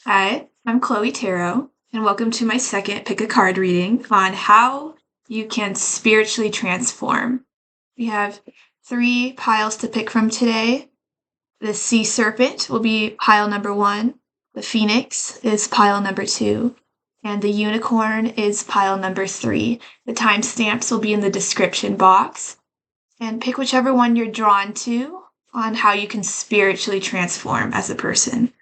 Hi, I'm Cloe Tarot, and welcome to my second pick a card reading on how you can spiritually transform. We have 3 piles to pick from today. The Sea Serpent will be pile number 1, the Phoenix is pile number 2, and the Unicorn is pile number 3. The timestamps will be in the description box, and pick whichever one you're drawn to on how you can spiritually transform as a person.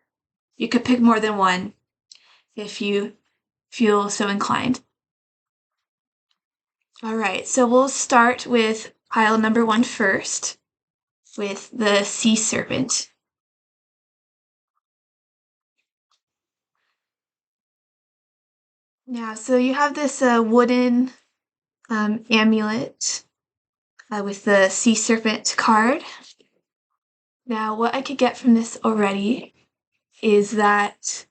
You could pick more than one if you feel so inclined. All right, so we'll start with pile number 1 first, with the Sea Serpent. Now, so you have this wooden amulet with the Sea Serpent card. Now, what I could get from this already is that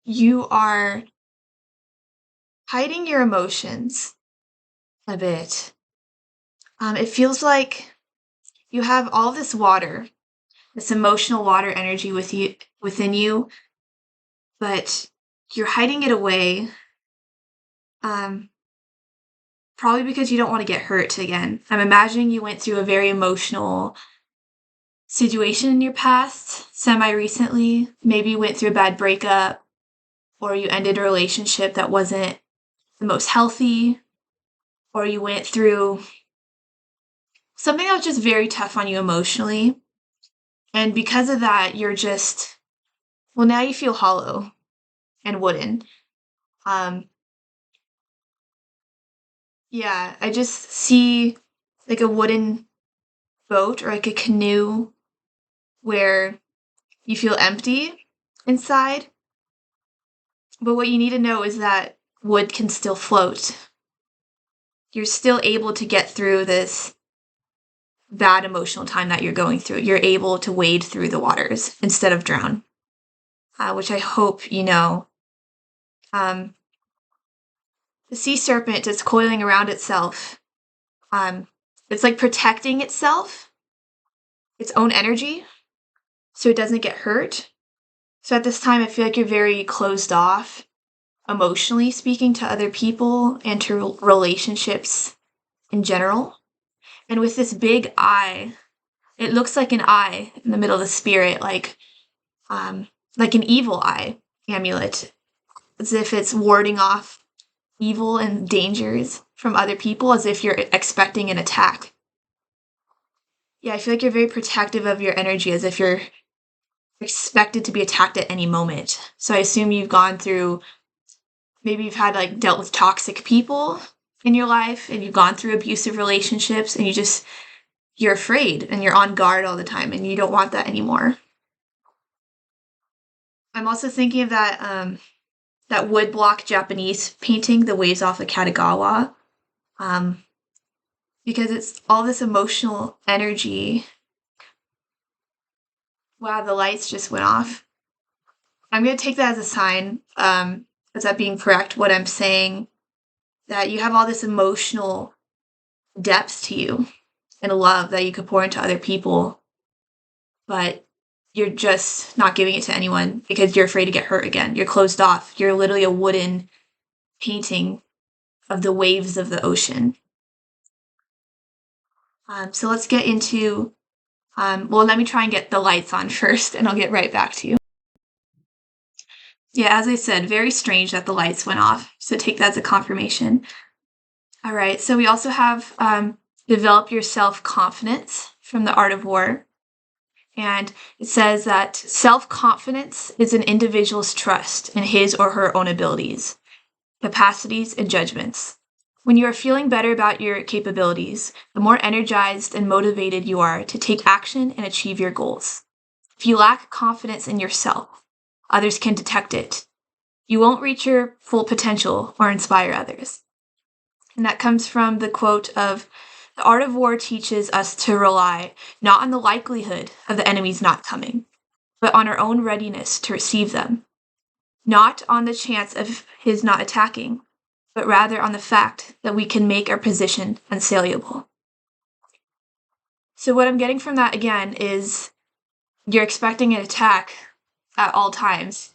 you are hiding your emotions a bit. It feels like you have all this water, this emotional water energy within you, but you're hiding it away. Probably because you don't want to get hurt again. I'm imagining you went through a very emotional situation in your past, semi-recently. Maybe you went through a bad breakup, or you ended a relationship that wasn't the most healthy, or you went through something that was just very tough on you emotionally. And because of that, now you feel hollow and wooden. Yeah, I just see like a wooden boat or like a canoe where you feel empty inside. But what you need to know is that wood can still float. You're still able to get through this bad emotional time that you're going through. You're able to wade through the waters instead of drown, which I hope you know. The sea serpent is coiling around itself. It's like protecting itself, its own energy, so it doesn't get hurt. So at this time, I feel like you're very closed off, emotionally speaking, to other people and to relationships in general. And with this big eye, it looks like an eye in the middle of the spirit, like an evil eye amulet, as if it's warding off evil and dangers from other people, as if you're expecting an attack. Yeah, I feel like you're very protective of your energy, as if you're expected to be attacked at any moment. So I assume you've gone through, maybe you've had dealt with toxic people in your life, and you've gone through abusive relationships, and you're afraid and you're on guard all the time, and you don't want that anymore. I'm also thinking of that wood block Japanese painting, The Waves off of Katagawa, because it's all this emotional energy. Wow, the lights just went off. I'm going to take that as a sign, as that being correct, what I'm saying, that you have all this emotional depth to you and love that you could pour into other people, but you're just not giving it to anyone because you're afraid to get hurt again. You're closed off. You're literally a wooden painting of the waves of the ocean. So let's get into, let me try and get the lights on first, and I'll get right back to you. Yeah, as I said, very strange that the lights went off, so take that as a confirmation. All right, so we also have develop your self-confidence from the Art of War. And it says that self-confidence is an individual's trust in his or her own abilities, capacities, and judgments. When you are feeling better about your capabilities, the more energized and motivated you are to take action and achieve your goals. If you lack confidence in yourself, others can detect it. You won't reach your full potential or inspire others. And that comes from the quote of, "The art of war teaches us to rely not on the likelihood of the enemies not coming, but on our own readiness to receive them. Not on the chance of his not attacking, but rather on the fact that we can make our position unsaleable." So what I'm getting from that again is you're expecting an attack at all times,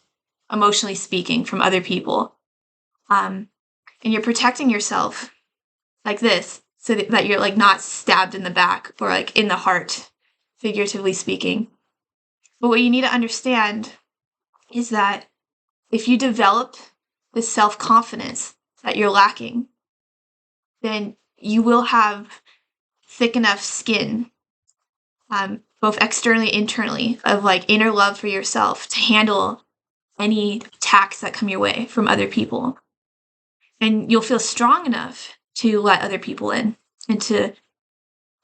emotionally speaking, from other people. And you're protecting yourself like this so that you're like not stabbed in the back or like in the heart, figuratively speaking. But what you need to understand is that if you develop this self-confidence that you're lacking, then you will have thick enough skin, both externally and internally, of like inner love for yourself to handle any attacks that come your way from other people. And you'll feel strong enough to let other people in and to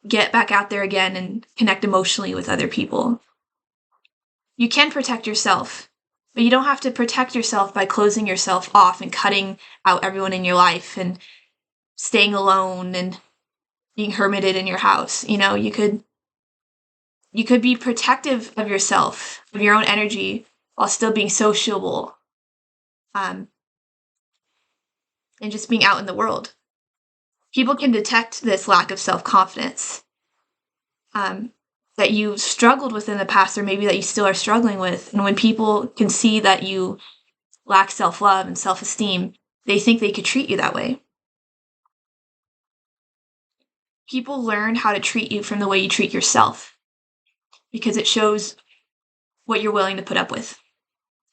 get back out there again and connect emotionally with other people. You can protect yourself, but you don't have to protect yourself by closing yourself off and cutting out everyone in your life and staying alone and being hermited in your house. You know, you could be protective of yourself, of your own energy, while still being sociable, and just being out in the world. People can detect this lack of self-confidence that you struggled with in the past, or maybe that you still are struggling with. And when people can see that you lack self-love and self-esteem, they think they could treat you that way. People learn how to treat you from the way you treat yourself, because it shows what you're willing to put up with.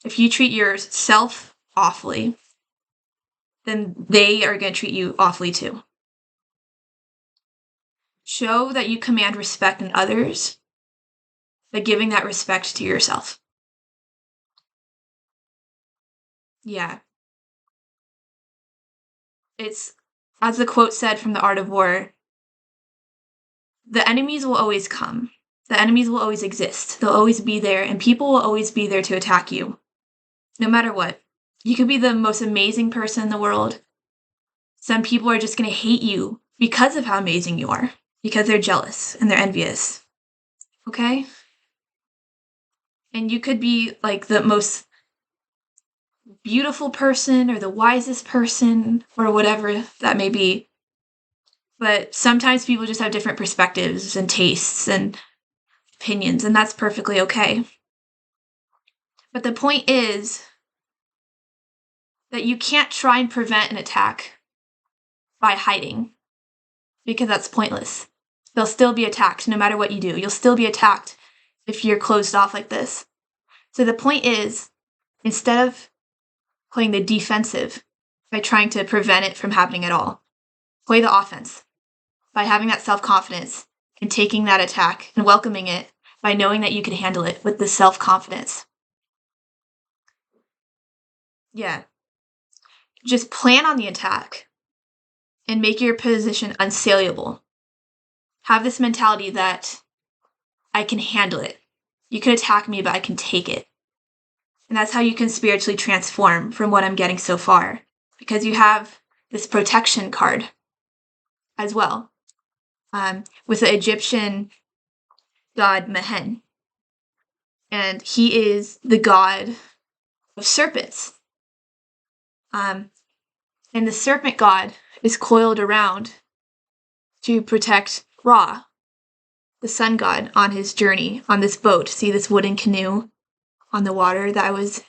If you treat yourself awfully, then they are going to treat you awfully too. Show that you command respect in others by giving that respect to yourself. Yeah. It's, as the quote said from The Art of War, the enemies will always come. The enemies will always exist. They'll always be there, and people will always be there to attack you, no matter what. You could be the most amazing person in the world. Some people are just going to hate you because of how amazing you are, because they're jealous and they're envious. Okay? And you could be like the most beautiful person or the wisest person or whatever that may be. But sometimes people just have different perspectives and tastes and opinions, and that's perfectly okay. But the point is that you can't try and prevent an attack by hiding, because that's pointless. They'll still be attacked no matter what you do. You'll still be attacked if you're closed off like this. So the point is, instead of playing the defensive by trying to prevent it from happening at all, play the offense by having that self-confidence and taking that attack and welcoming it by knowing that you can handle it with the self-confidence. Yeah. Just plan on the attack and make your position unsaleable. Have this mentality that I can handle it. You can attack me, but I can take it. And that's how you can spiritually transform from what I'm getting so far, because you have this protection card as well, with the Egyptian god Mehen. And he is the god of serpents. And the serpent god is coiled around to protect Ra, the sun god, on his journey on this boat. See this wooden canoe on the water that I was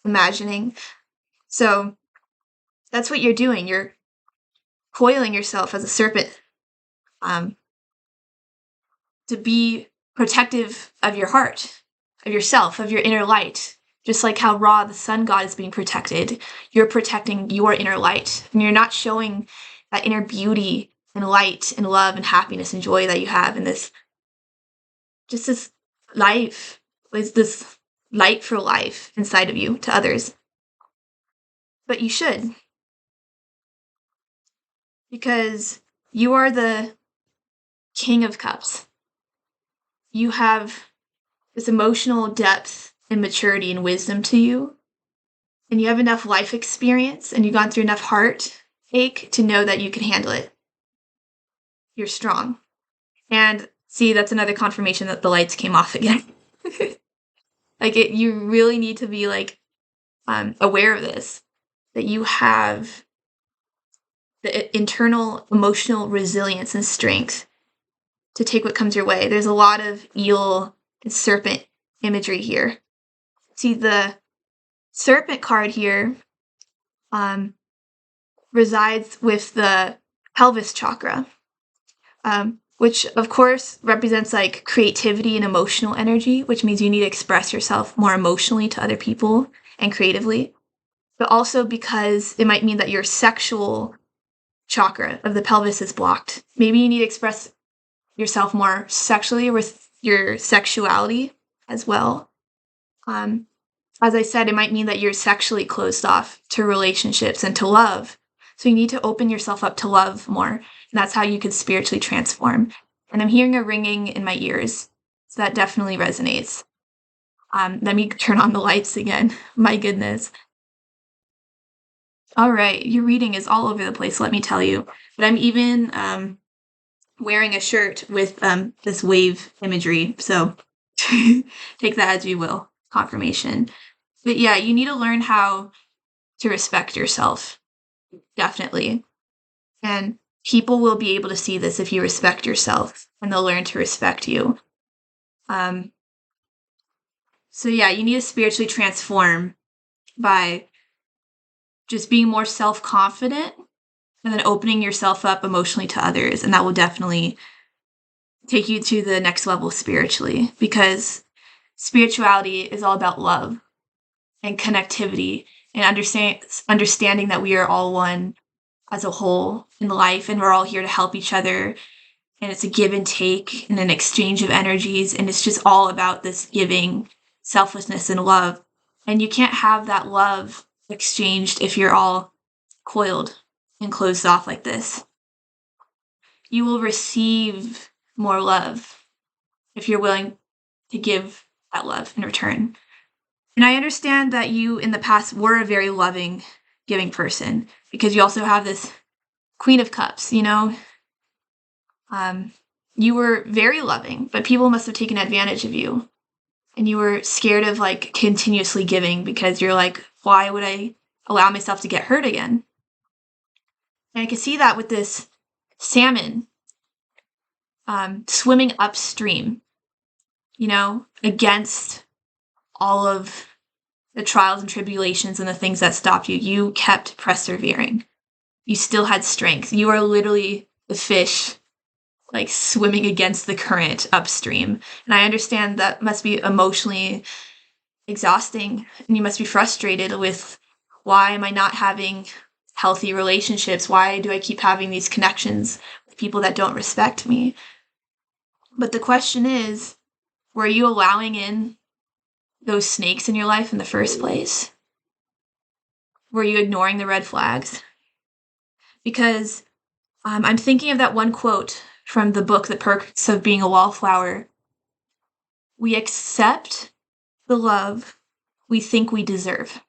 imagining? So that's what you're doing. You're coiling yourself as a serpent to be protective of your heart, of yourself, of your inner light. Just like how Ra, the sun god, is being protected, you're protecting your inner light. And you're not showing that inner beauty and light and love and happiness and joy that you have in this, just this life, this light for life inside of you to others. But you should. Because you are the King of Cups. You have this emotional depth and maturity and wisdom to you. And you have enough life experience and you've gone through enough heartache to know that you can handle it. You're strong. And see, that's another confirmation that the lights came off again. You really need to be aware of this, that you have the internal emotional resilience and strength to take what comes your way. There's a lot of eel and serpent imagery here. See, the Serpent card here resides with the pelvis chakra, which of course represents like creativity and emotional energy, which means you need to express yourself more emotionally to other people and creatively, but also because it might mean that your sexual chakra of the pelvis is blocked. Maybe you need to express yourself more sexually with your sexuality as well. As I said, it might mean that you're sexually closed off to relationships and to love. So you need to open yourself up to love more. And that's how you can spiritually transform. And I'm hearing a ringing in my ears. So that definitely resonates. Let me turn on the lights again. My goodness. All right. Your reading is all over the place, let me tell you. But I'm even wearing a shirt with this wave imagery. So take that as you will. Confirmation. But yeah, you need to learn how to respect yourself. Definitely. And people will be able to see this if you respect yourself, and they'll learn to respect you. So yeah, you need to spiritually transform by just being more self-confident and then opening yourself up emotionally to others. And that will definitely take you to the next level spiritually, because spirituality is all about love and connectivity and understanding that we are all one as a whole in life, and we're all here to help each other, and it's a give and take and an exchange of energies, and it's just all about this giving, selflessness, and love. And you can't have that love exchanged if you're all coiled and closed off like this. You will receive more love if you're willing to give that love in return. And I understand that you in the past were a very loving, giving person, because you also have this Queen of Cups, you know? You were very loving, but people must have taken advantage of you. And you were scared of like continuously giving because you're like, why would I allow myself to get hurt again? And I can see that with this salmon swimming upstream, you know, against all of the trials and tribulations and the things that stopped you. You kept persevering. You still had strength. You are literally the fish, like swimming against the current upstream. And I understand that must be emotionally exhausting, and you must be frustrated with, why am I not having healthy relationships? Why do I keep having these connections with people that don't respect me? But the question is, were you allowing in those snakes in your life in the first place? Were you ignoring the red flags? Because I'm thinking of that one quote from the book, The Perks of Being a Wallflower. We accept the love we think we deserve.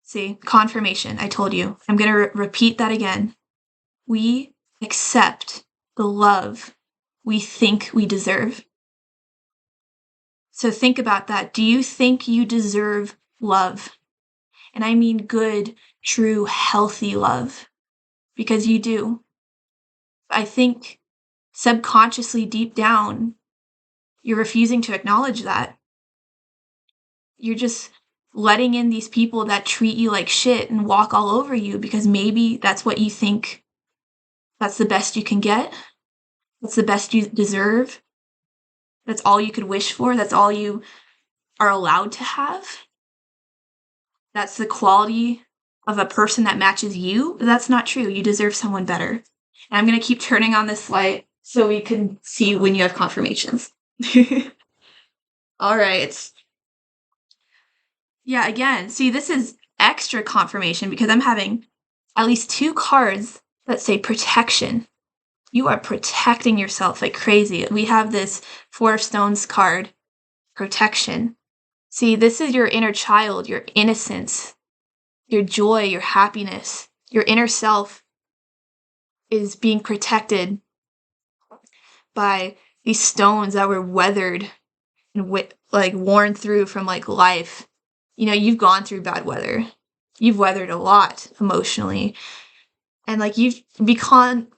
See, confirmation, I told you. I'm going to repeat that again. We accept the love we think we deserve. So think about that. Do you think you deserve love? And I mean good, true, healthy love. Because you do. I think subconsciously, deep down, you're refusing to acknowledge that. You're just letting in these people that treat you like shit and walk all over you because maybe that's what you think. That's the best you can get. That's the best you deserve. That's all you could wish for. That's all you are allowed to have. That's the quality of a person that matches you. But that's not true. You deserve someone better. And I'm going to keep turning on this light so we can see when you have confirmations. All right. Yeah, again, see, this is extra confirmation because I'm having at least 2 cards that say protection. You are protecting yourself like crazy. We have this 4 of Stones card, protection. See, this is your inner child, your innocence, your joy, your happiness. Your inner self is being protected by these stones that were weathered and like worn through from like life. You know, you've gone through bad weather. You've weathered a lot emotionally. And like you've became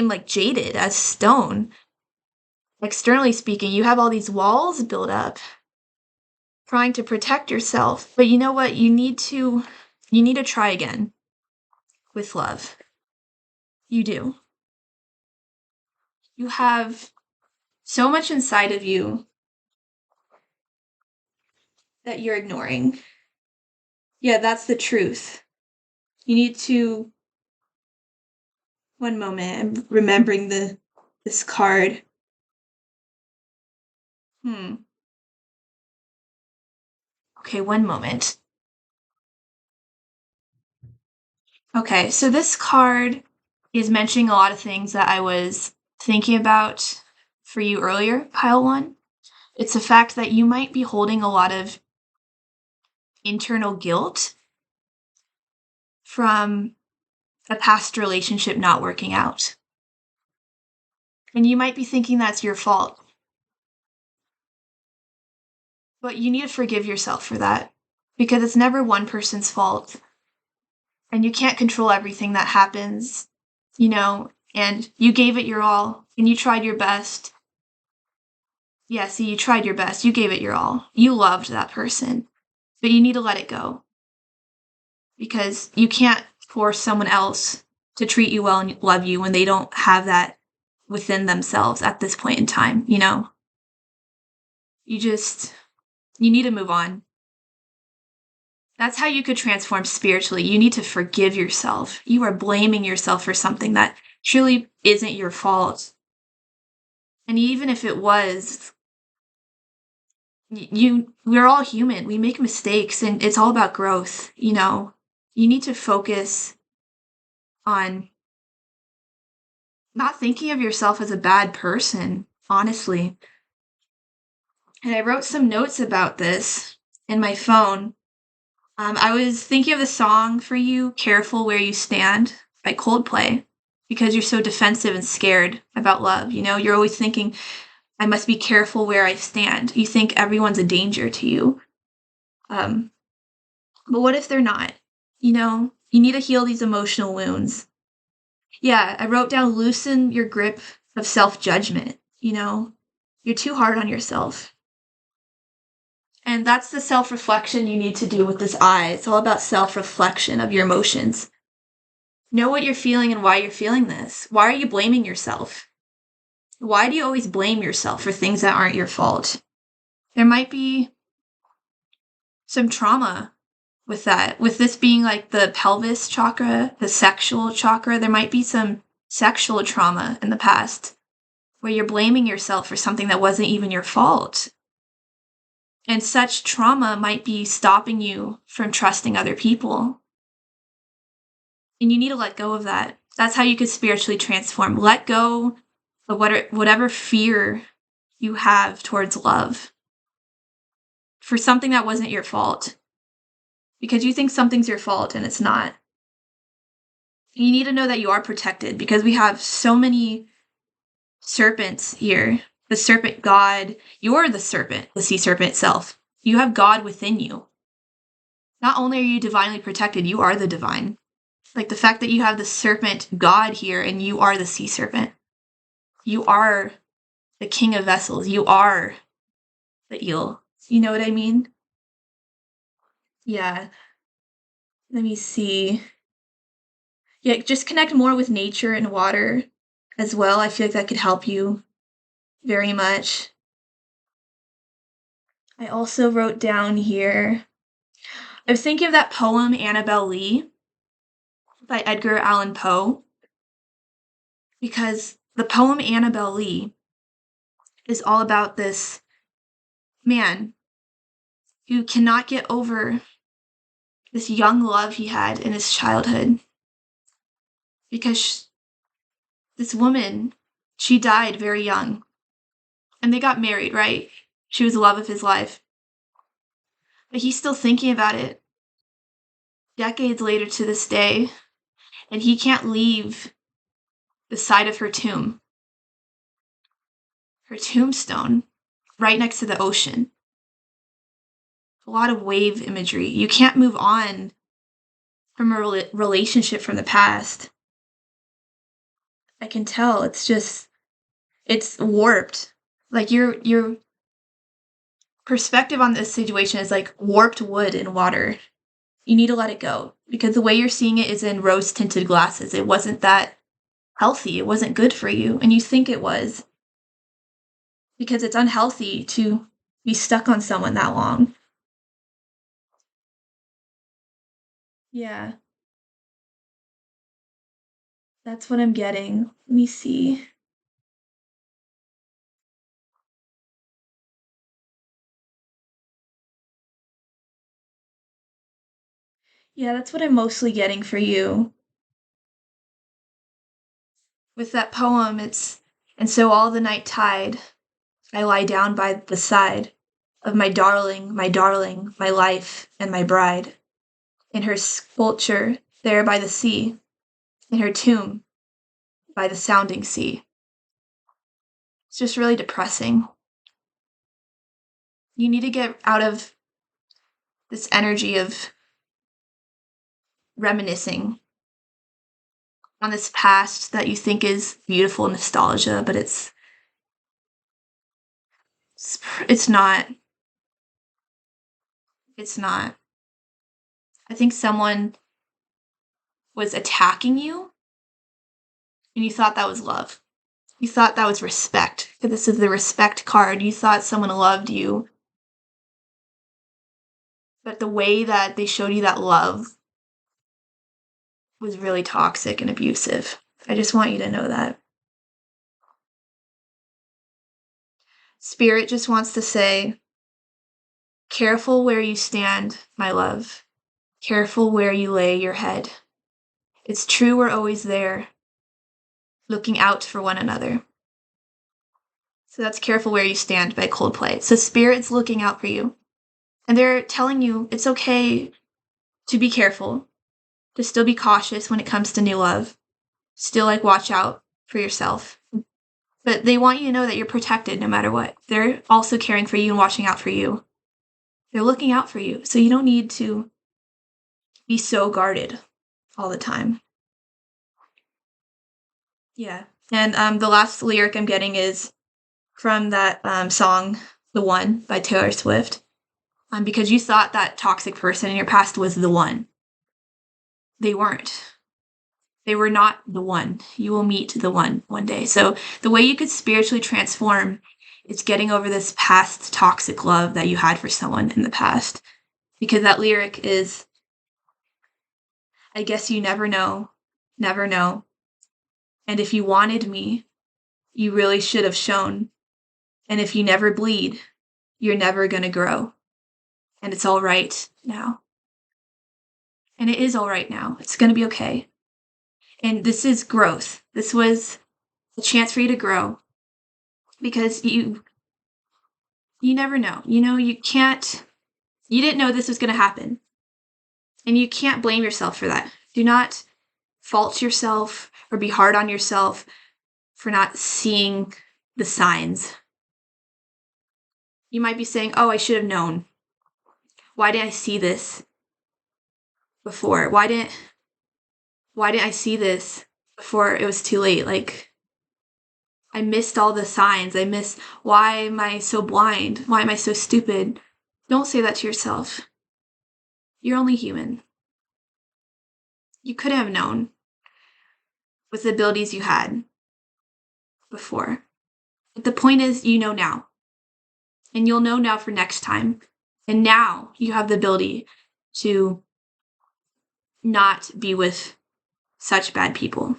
like jaded as stone. Externally speaking, you have all these walls built up trying to protect yourself. But you know what? You need to try again with love. You do. You have so much inside of you that you're ignoring. Yeah, that's the truth. You need to, one moment, I'm remembering this card. Okay, one moment. Okay, so this card is mentioning a lot of things that I was thinking about for you earlier, pile one. It's the fact that you might be holding a lot of internal guilt from a past relationship not working out. And you might be thinking that's your fault. But you need to forgive yourself for that, because it's never one person's fault. And you can't control everything that happens, and you gave it your all, and you tried your best. Yeah, see, you tried your best. You gave it your all. You loved that person. But you need to let it go. Because you can't force someone else to treat you well and love you when they don't have that within themselves at this point in time, You need to move on. That's how you could transform spiritually. You need to forgive yourself. You are blaming yourself for something that truly isn't your fault. And even if it was, we're all human. We make mistakes, and it's all about growth, You need to focus on not thinking of yourself as a bad person, honestly. And I wrote some notes about this in my phone. I was thinking of the song for you, Careful Where You Stand by Coldplay, because you're so defensive and scared about love. You're always thinking, I must be careful where I stand. You think everyone's a danger to you. But what if they're not? You need to heal these emotional wounds. Yeah, I wrote down loosen your grip of self-judgment. You're too hard on yourself. And that's the self-reflection you need to do with this eye. It's all about self-reflection of your emotions. Know what you're feeling and why you're feeling this. Why are you blaming yourself? Why do you always blame yourself for things that aren't your fault? There might be some trauma with that. With this being like the pelvis chakra, the sexual chakra, there might be some sexual trauma in the past where you're blaming yourself for something that wasn't even your fault. And such trauma might be stopping you from trusting other people. And you need to let go of that. That's how you can spiritually transform. Let go of whatever fear you have towards love for something that wasn't your fault. Because you think something's your fault and it's not. You need to know that you are protected, because we have so many serpents here. The serpent god, you're the serpent, the sea serpent itself. You have God within you. Not only are you divinely protected, you are the divine. Like the fact that you have the serpent god here and you are the sea serpent. You are the king of vessels. You are the eel. You know what I mean? Yeah. Let me see. Yeah, just connect more with nature and water as well. I feel like that could help you very much. I also wrote down here, I was thinking of that poem Annabel Lee by Edgar Allan Poe, because the poem Annabel Lee is all about this man who cannot get over this young love he had in his childhood, because this woman, she died very young, and they got married, right? She was the love of his life. But he's still thinking about it decades later to this day, and he can't leave the side of her tombstone, right next to the ocean. A lot of wave imagery. You can't move on from a relationship from the past. I can tell. It's warped. Like you're perspective on this situation is like warped wood in water. You need to let it go because the way you're seeing it is in rose-tinted glasses. It wasn't that healthy. It wasn't good for you, and you think it was because it's unhealthy to be stuck on someone that long. Yeah. That's what I'm getting. Let me see. Yeah, that's what I'm mostly getting for you. With that poem, it's, and so all the night tide, I lie down by the side of my darling, my life and my bride, in her sculpture there by the sea, in her tomb by the sounding sea. It's just really depressing. You need to get out of this energy of reminiscing on this past that you think is beautiful nostalgia, but it's not. It's not. I think someone was attacking you and you thought that was love. You thought that was respect. This is the respect card. You thought someone loved you. But the way that they showed you that love was really toxic and abusive. I just want you to know that. Spirit just wants to say, careful where you stand, my love. Careful where you lay your head. It's true we're always there, looking out for one another. So that's Careful Where You Stand by Coldplay. So Spirit's looking out for you. And they're telling you it's okay to be careful, to still be cautious when it comes to new love. Still, like, watch out for yourself. But they want you to know that you're protected no matter what. They're also caring for you and watching out for you. They're looking out for you. So you don't need to be so guarded all the time. Yeah. And the last lyric I'm getting is from that song, The One by Taylor Swift. Because you thought that toxic person in your past was the one. They weren't. They were not the one. You will meet the one day. So the way you could spiritually transform is getting over this past toxic love that you had for someone in the past. Because that lyric is, I guess you never know, never know. And if you wanted me, you really should have shown. And if you never bleed, you're never gonna grow. And it's all right now. And it is all right now. It's gonna be okay. And this is growth. This was a chance for you to grow because you never know. You didn't know this was going to happen. And you can't blame yourself for that. Do not fault yourself or be hard on yourself for not seeing the signs. You might be saying, "Oh, I should have known. Why didn't I see this before? Why didn't I see this before it was too late? Like, I missed all the signs. Why am I so blind? Why am I so stupid?" Don't say that to yourself. You're only human. You could have known with the abilities you had before. But the point is, you know now. And you'll know now for next time. And now you have the ability to not be with such bad people.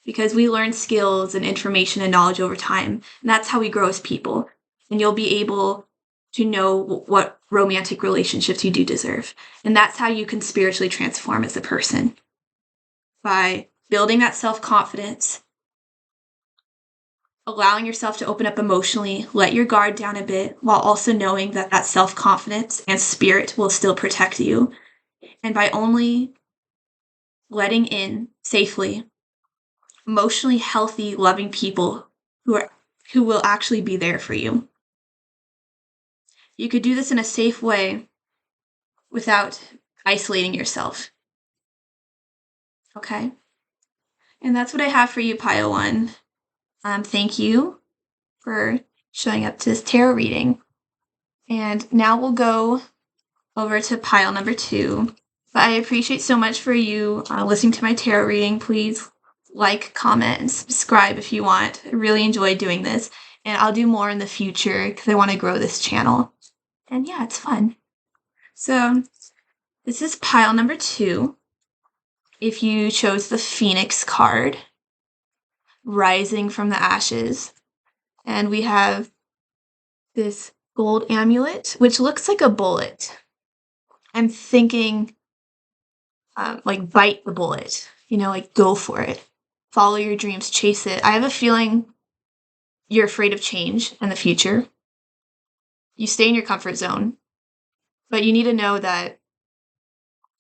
Because we learn skills and information and knowledge over time. And that's how we grow as people. And you'll be able to know what romantic relationships you do deserve. And that's how you can spiritually transform as a person. By building that self-confidence, allowing yourself to open up emotionally, let your guard down a bit, while also knowing that that self-confidence and spirit will still protect you. And by only letting in safely emotionally healthy, loving people who will actually be there for you. You could do this in a safe way without isolating yourself. Okay? And that's what I have for you, Pile 1. Thank you for showing up to this tarot reading. And now we'll go over to pile number 2. But I appreciate so much for you listening to my tarot reading. Please like, comment, and subscribe if you want. I really enjoy doing this. And I'll do more in the future because I want to grow this channel. And yeah, it's fun. So this is pile number 2. If you chose the Phoenix card, rising from the ashes. And we have this gold amulet, which looks like a bullet. I'm thinking like bite the bullet, like go for it. Follow your dreams, chase it. I have a feeling you're afraid of change in the future. You stay in your comfort zone, but you need to know that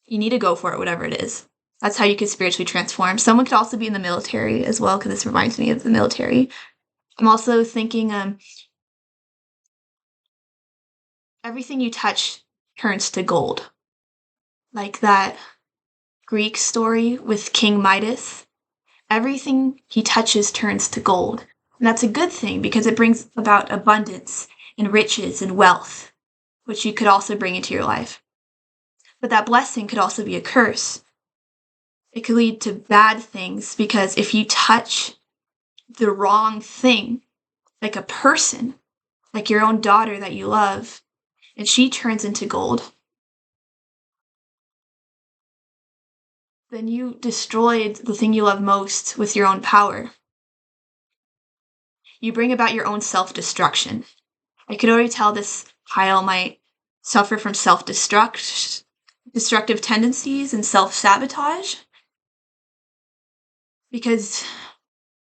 you need to go for it, whatever it is. That's how you could spiritually transform. Someone could also be in the military as well, because this reminds me of the military. I'm also thinking everything you touch turns to gold. Like that Greek story with King Midas. Everything he touches turns to gold. And that's a good thing because it brings about abundance and riches and wealth, which you could also bring into your life. But that blessing could also be a curse. It could lead to bad things because if you touch the wrong thing, like a person, like your own daughter that you love, and she turns into gold, then you destroyed the thing you love most with your own power. You bring about your own self-destruction. I could already tell this pile might suffer from destructive tendencies and self-sabotage because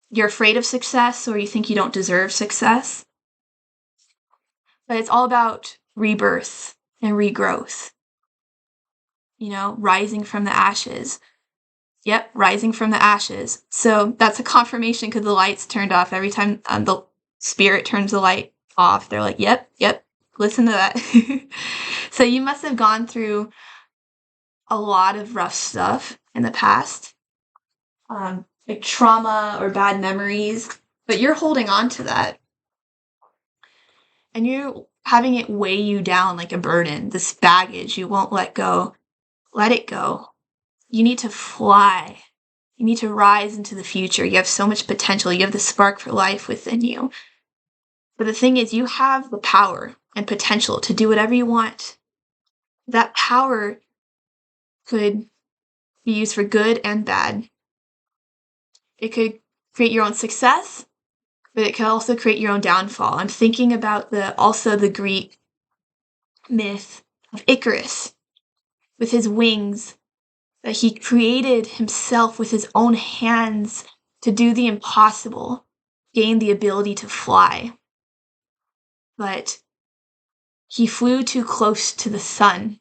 you're afraid of success or you think you don't deserve success. But it's all about rebirth and regrowth. Rising from the ashes. Yep, rising from the ashes. So that's a confirmation because the lights turned off. Every time the spirit turns the light off, they're like, yep, listen to that. So you must have gone through a lot of rough stuff in the past, like trauma or bad memories, but you're holding on to that. And you're having it weigh you down like a burden, this baggage you won't let go. Let it go. You need to fly. You need to rise into the future. You have so much potential. You have the spark for life within you. But the thing is, you have the power and potential to do whatever you want. That power could be used for good and bad. It could create your own success, but it could also create your own downfall. I'm thinking about the Greek myth of Icarus with his wings that he created himself with his own hands to do the impossible, gain the ability to fly. But he flew too close to the sun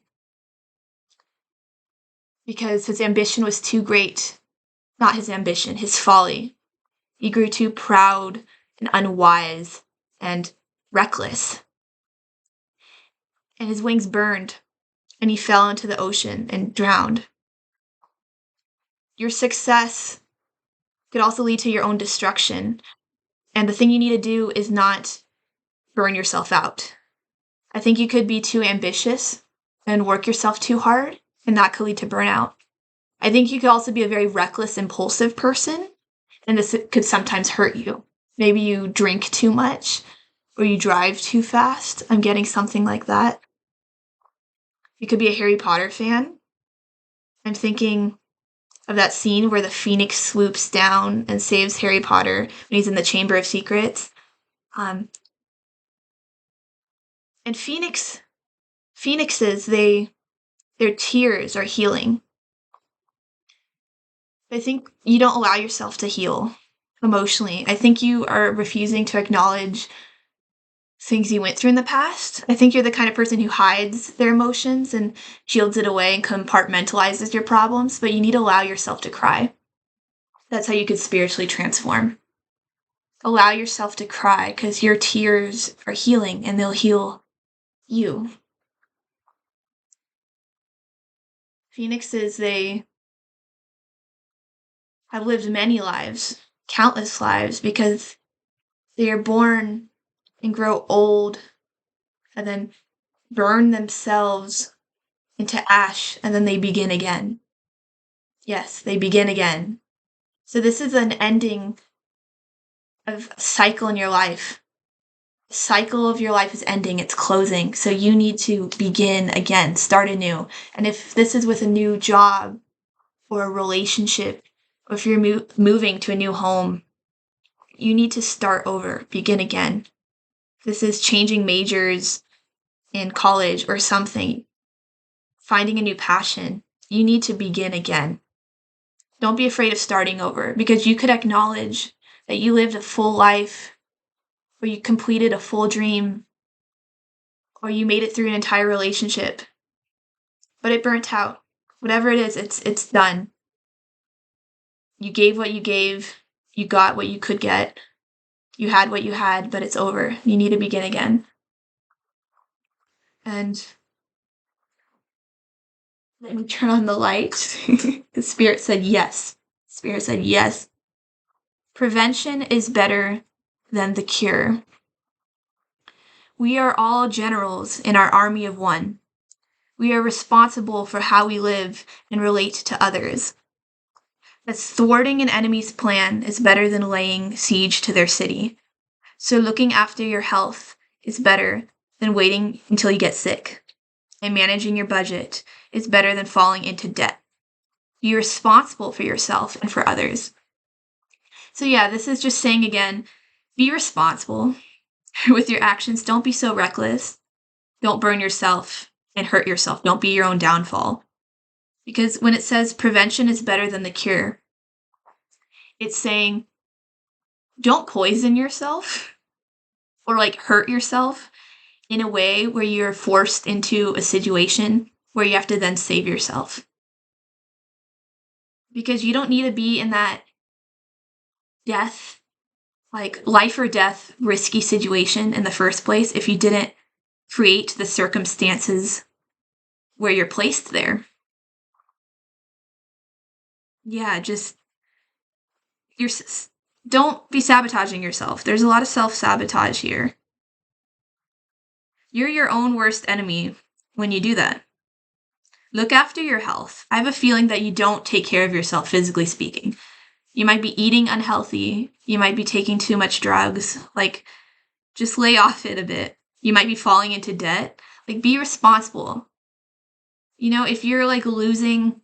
because his ambition was too great. Not his ambition, his folly. He grew too proud and unwise and reckless. And his wings burned, and he fell into the ocean and drowned. Your success could also lead to your own destruction. And the thing you need to do is not burn yourself out. I think you could be too ambitious and work yourself too hard, and that could lead to burnout. I think you could also be a very reckless, impulsive person, and this could sometimes hurt you. Maybe you drink too much, or you drive too fast. I'm getting something like that. You could be a Harry Potter fan. I'm thinking of that scene where the Phoenix swoops down and saves Harry Potter when he's in the Chamber of Secrets. And phoenixes, their tears are healing. I think you don't allow yourself to heal emotionally. I think you are refusing to acknowledge things you went through in the past. I think you're the kind of person who hides their emotions and shields it away and compartmentalizes your problems, but you need to allow yourself to cry. That's how you could spiritually transform. Allow yourself to cry because your tears are healing and they'll heal you. Phoenixes, they have lived many lives, countless lives, because they are born and grow old and then burn themselves into ash, and then they begin again. Yes, they begin again. So this is an ending of a cycle in your life. The cycle of your life is ending, it's closing. So you need to begin again, start anew. And if this is with a new job or a relationship, or if you're moving to a new home, you need to start over, begin again. This is changing majors in college or something, finding a new passion. You need to begin again. Don't be afraid of starting over, because you could acknowledge that you lived a full life, or you completed a full dream, or you made it through an entire relationship, but it burnt out. Whatever it is, it's done. You gave what you gave, you got what you could get, you had what you had, but it's over. You need to begin again. And let me turn on the light. The spirit said yes. Spirit said yes. Prevention is better than the cure. We are all generals in our army of one. We are responsible for how we live and relate to others. That thwarting an enemy's plan is better than laying siege to their city. So looking after your health is better than waiting until you get sick. And managing your budget is better than falling into debt. Be responsible for yourself and for others. So yeah, this is just saying again, be responsible with your actions. Don't be so reckless. Don't burn yourself and hurt yourself. Don't be your own downfall. Because when it says prevention is better than the cure, it's saying don't poison yourself or hurt yourself in a way where you're forced into a situation where you have to then save yourself. Because you don't need to be in that death, life or death, risky situation in the first place if you didn't create the circumstances where you're placed there. Yeah, don't be sabotaging yourself. There's a lot of self-sabotage here. You're your own worst enemy when you do that. Look after your health. I have a feeling that you don't take care of yourself, physically speaking. You might be eating unhealthy. You might be taking too much drugs. Just lay off it a bit. You might be falling into debt. Be responsible. If you're losing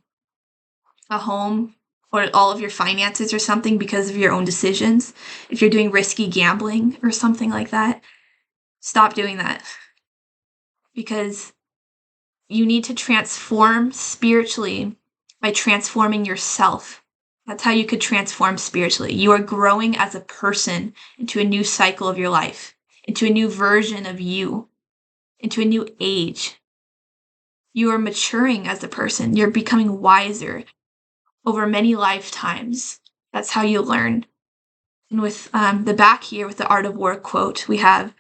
a home or all of your finances or something because of your own decisions, if you're doing risky gambling or something like that, stop doing that. Because you need to transform spiritually by transforming yourself. That's how you could transform spiritually. You are growing as a person into a new cycle of your life, into a new version of you, into a new age. You are maturing as a person. You're becoming wiser over many lifetimes. That's how you learn. And with the back here, with the Art of War quote, we have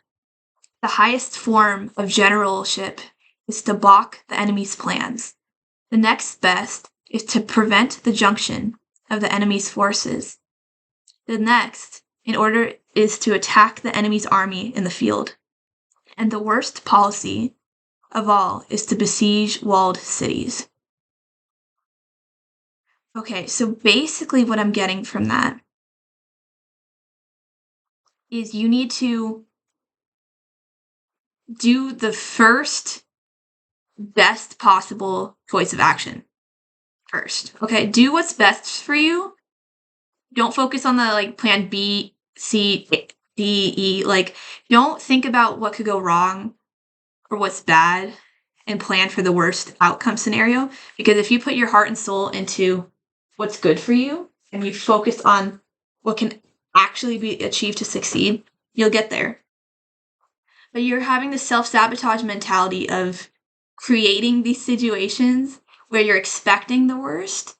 the highest form of generalship is to balk the enemy's plans. The next best is to prevent the junction of the enemy's forces. The next, in order, is to attack the enemy's army in the field. And the worst policy of all is to besiege walled cities. Okay, so basically what I'm getting from that is you need to do the first best possible choice of action first. Okay, do what's best for you. Don't focus on the plan B, C, D, E. Don't think about what could go wrong or what's bad and plan for the worst outcome scenario. Because if you put your heart and soul into what's good for you and you focus on what can actually be achieved to succeed, you'll get there. But you're having the self-sabotage mentality of creating these situations where you're expecting the worst,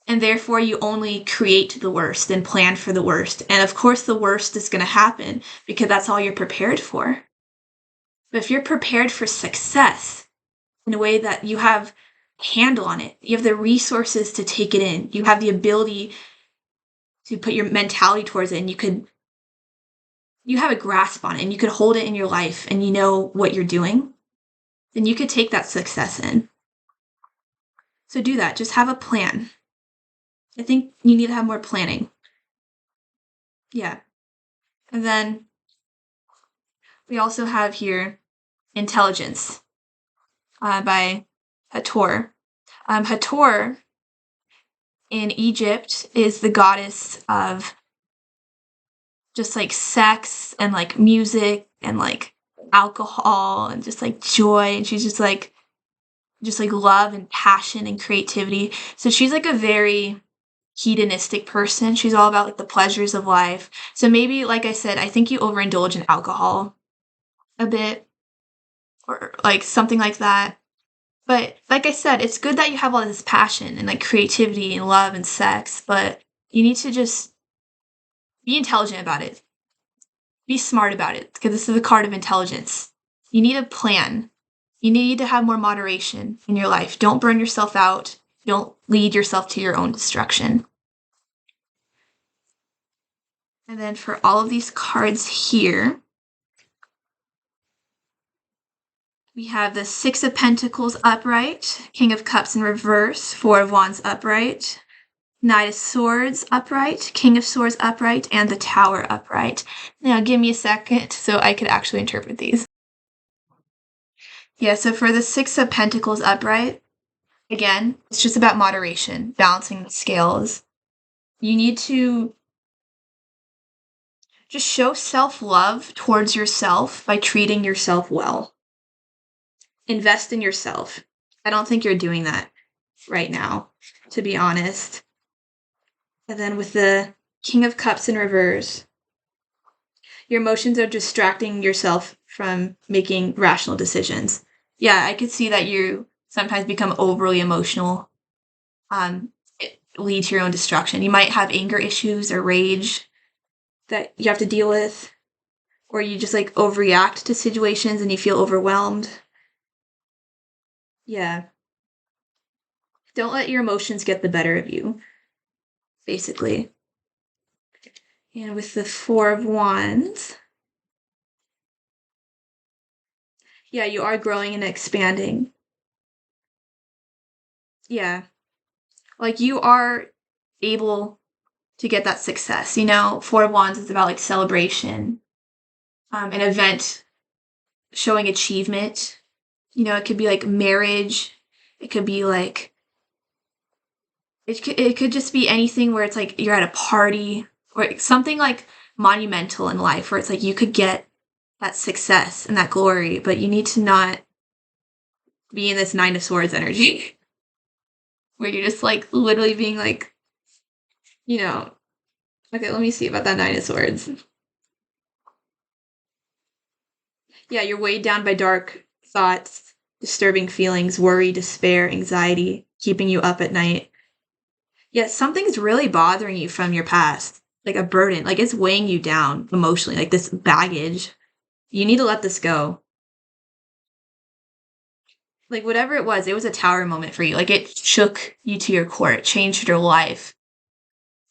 and therefore you only create the worst and plan for the worst. And of course the worst is going to happen because that's all you're prepared for. But if you're prepared for success in a way that you have a handle on it, you have the resources to take it in, you have the ability to put your mentality towards it, and you have a grasp on it and you could hold it in your life and you know what you're doing, then you could take that success in. So do that. Just have a plan. I think you need to have more planning. Yeah. And then we also have here Intelligence by Hathor. Hathor in Egypt is the goddess of just like sex and like music and like alcohol and just like joy, and she's just like love and passion and creativity. So she's like a very hedonistic person. She's all about like the pleasures of life. So maybe, like I said, I think you overindulge in alcohol a bit or like something like that. But like I said, it's good that you have all this passion and like creativity and love and sex, but you need to just be intelligent about it. Be smart about it, because this is a card of intelligence. You need a plan. You need to have more moderation in your life. Don't burn yourself out. Don't lead yourself to your own destruction. And then for all of these cards here, we have the Six of Pentacles upright, King of Cups in reverse, Four of Wands upright, Knight of Swords upright, King of Swords upright, and the Tower upright. Now give me a second so I could actually interpret these. Yeah, so for the Six of Pentacles upright, again, it's just about moderation, balancing the scales. You need to just show self-love towards yourself by treating yourself well. Invest in yourself. I don't think you're doing that right now, to be honest. And then with the King of Cups in reverse, your emotions are distracting yourself from making rational decisions. Yeah, I could see that you sometimes become overly emotional. It leads to your own destruction. You might have anger issues or rage that you have to deal with, or you just like overreact to situations and you feel overwhelmed. Yeah. Don't let your emotions get the better of you, basically. And with the Four of Wands, yeah, you are growing and expanding. Yeah. Like you are able to get that success, you know? Four of Wands is about like celebration, an event showing achievement. You know, it could be like marriage. It could be like, it could just be anything where it's like you're at a party or something like monumental in life where it's like you could get that success and that glory, but you need to not be in this Nine of Swords energy where you're just like literally being like, you know, okay, let me see about that Nine of Swords. Yeah, you're weighed down by dark thoughts, disturbing feelings, worry, despair, anxiety, keeping you up at night. Yeah, something's really bothering you from your past, like a burden, like it's weighing you down emotionally, like this baggage. You need to let this go. Like whatever it was a tower moment for you. Like it shook you to your core. It changed your life.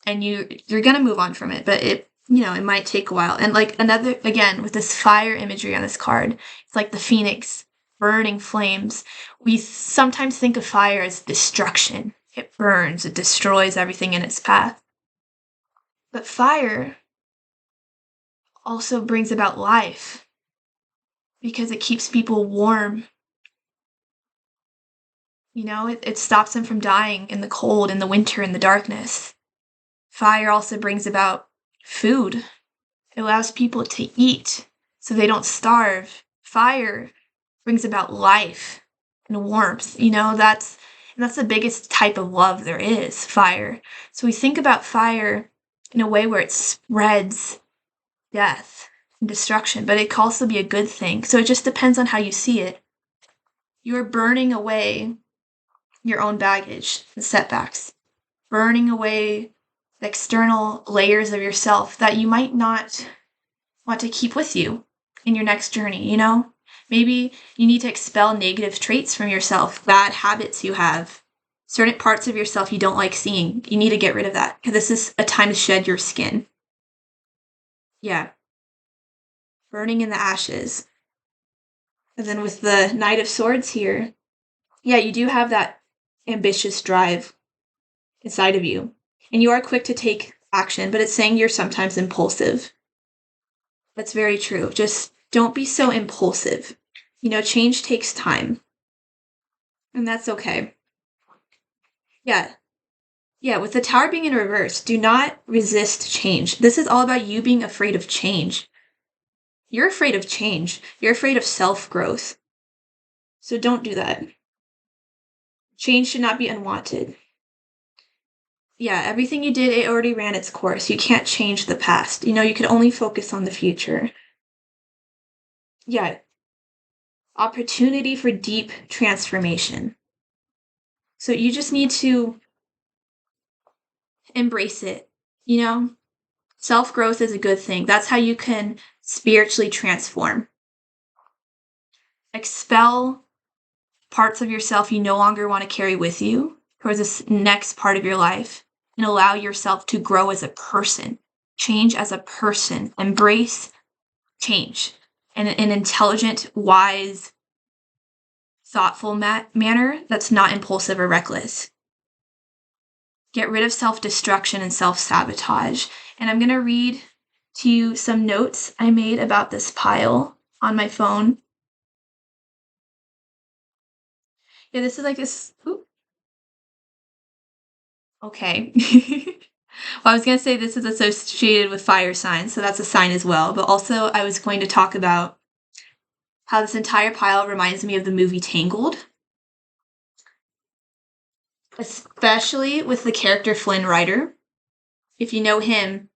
And you're gonna move on from it, but it might take a while. And like another, again, with this fire imagery on this card, it's like the phoenix, burning flames. We sometimes think of fire as destruction. It burns, it destroys everything in its path. But fire also brings about life because it keeps people warm. You know, it stops them from dying in the cold, in the winter, in the darkness. Fire also brings about food. It allows people to eat so they don't starve. Fire brings about life and warmth. You know, that's the biggest type of love there is, fire. So we think about fire in a way where it spreads death and destruction, but it can also be a good thing. So it just depends on how you see it. You're burning away your own baggage and setbacks, burning away the external layers of yourself that you might not want to keep with you in your next journey, you know? Maybe you need to expel negative traits from yourself, bad habits you have, certain parts of yourself you don't like seeing. You need to get rid of that because this is a time to shed your skin. Yeah. Burning in the ashes. And then with the Knight of Swords here, yeah, you do have that ambitious drive inside of you. And you are quick to take action, but it's saying you're sometimes impulsive. That's very true. Just don't be so impulsive. Change takes time. And that's okay. Yeah. Yeah, with the Tower being in reverse, do not resist change. This is all about you being afraid of change. You're afraid of change. You're afraid of self-growth. So don't do that. Change should not be unwanted. Yeah, everything you did, it already ran its course. You can't change the past. You can only focus on the future. Yeah. Opportunity for deep transformation. So you just need to embrace it. Self-growth is a good thing. That's how you can spiritually transform. Expel parts of yourself you no longer want to carry with you towards this next part of your life, and allow yourself to grow as a person, change as a person, embrace change in an intelligent, wise, thoughtful manner that's not impulsive or reckless. Get rid of self-destruction and self-sabotage. And I'm going to read to you some notes I made about this pile on my phone. Yeah, this is like this. Ooh. Okay. Well, I was going to say this is associated with fire signs, so that's a sign as well. But also, I was going to talk about how this entire pile reminds me of the movie Tangled. Especially with the character Flynn Rider. If you know him,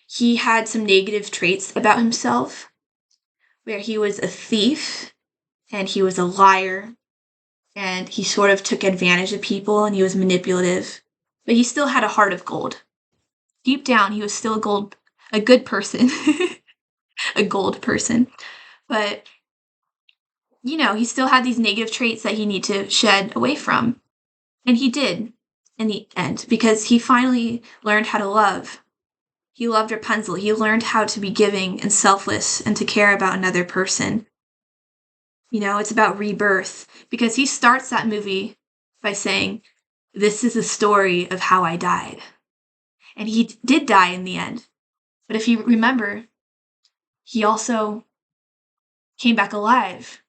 he had some negative traits about himself, where he was a thief, and he was a liar, and he sort of took advantage of people, and he was manipulative. But he still had a heart of gold. Deep down, he was still a good person. A gold person. But, he still had these negative traits that he needed to shed away from. And he did, in the end, because he finally learned how to love. He loved Rapunzel. He learned how to be giving and selfless and to care about another person. It's about rebirth, because he starts that movie by saying, "This is the story of how I died." And he did die in the end. But if you remember, he also came back alive.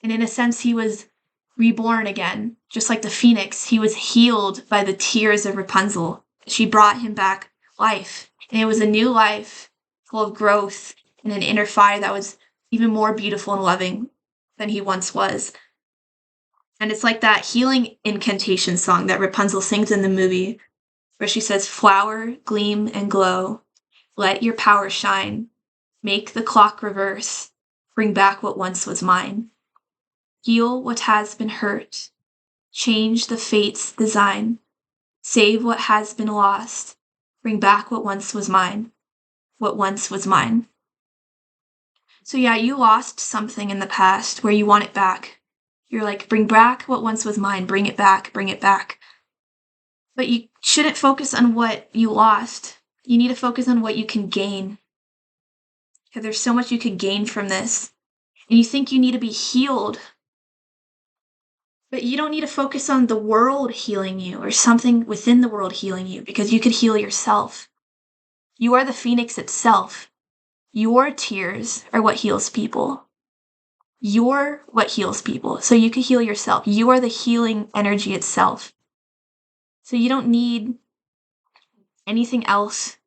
And in a sense, he was reborn again. Just like the phoenix, he was healed by the tears of Rapunzel. She brought him back life. And it was a new life full of growth and an inner fire that was even more beautiful and loving than he once was. And it's like that healing incantation song that Rapunzel sings in the movie, where she says, "Flower, gleam, and glow. Let your power shine. Make the clock reverse. Bring back what once was mine. Heal what has been hurt. Change the fate's design. Save what has been lost. Bring back what once was mine. What once was mine." So yeah, you lost something in the past where you want it back. You're like, bring back what once was mine. Bring it back. Bring it back. But you shouldn't focus on what you lost. You need to focus on what you can gain. Because there's so much you could gain from this. And you think you need to be healed. But you don't need to focus on the world healing you or something within the world healing you, because you could heal yourself. You are the phoenix itself. Your tears are what heals people. You're what heals people. So you can heal yourself. You are the healing energy itself. So you don't need anything else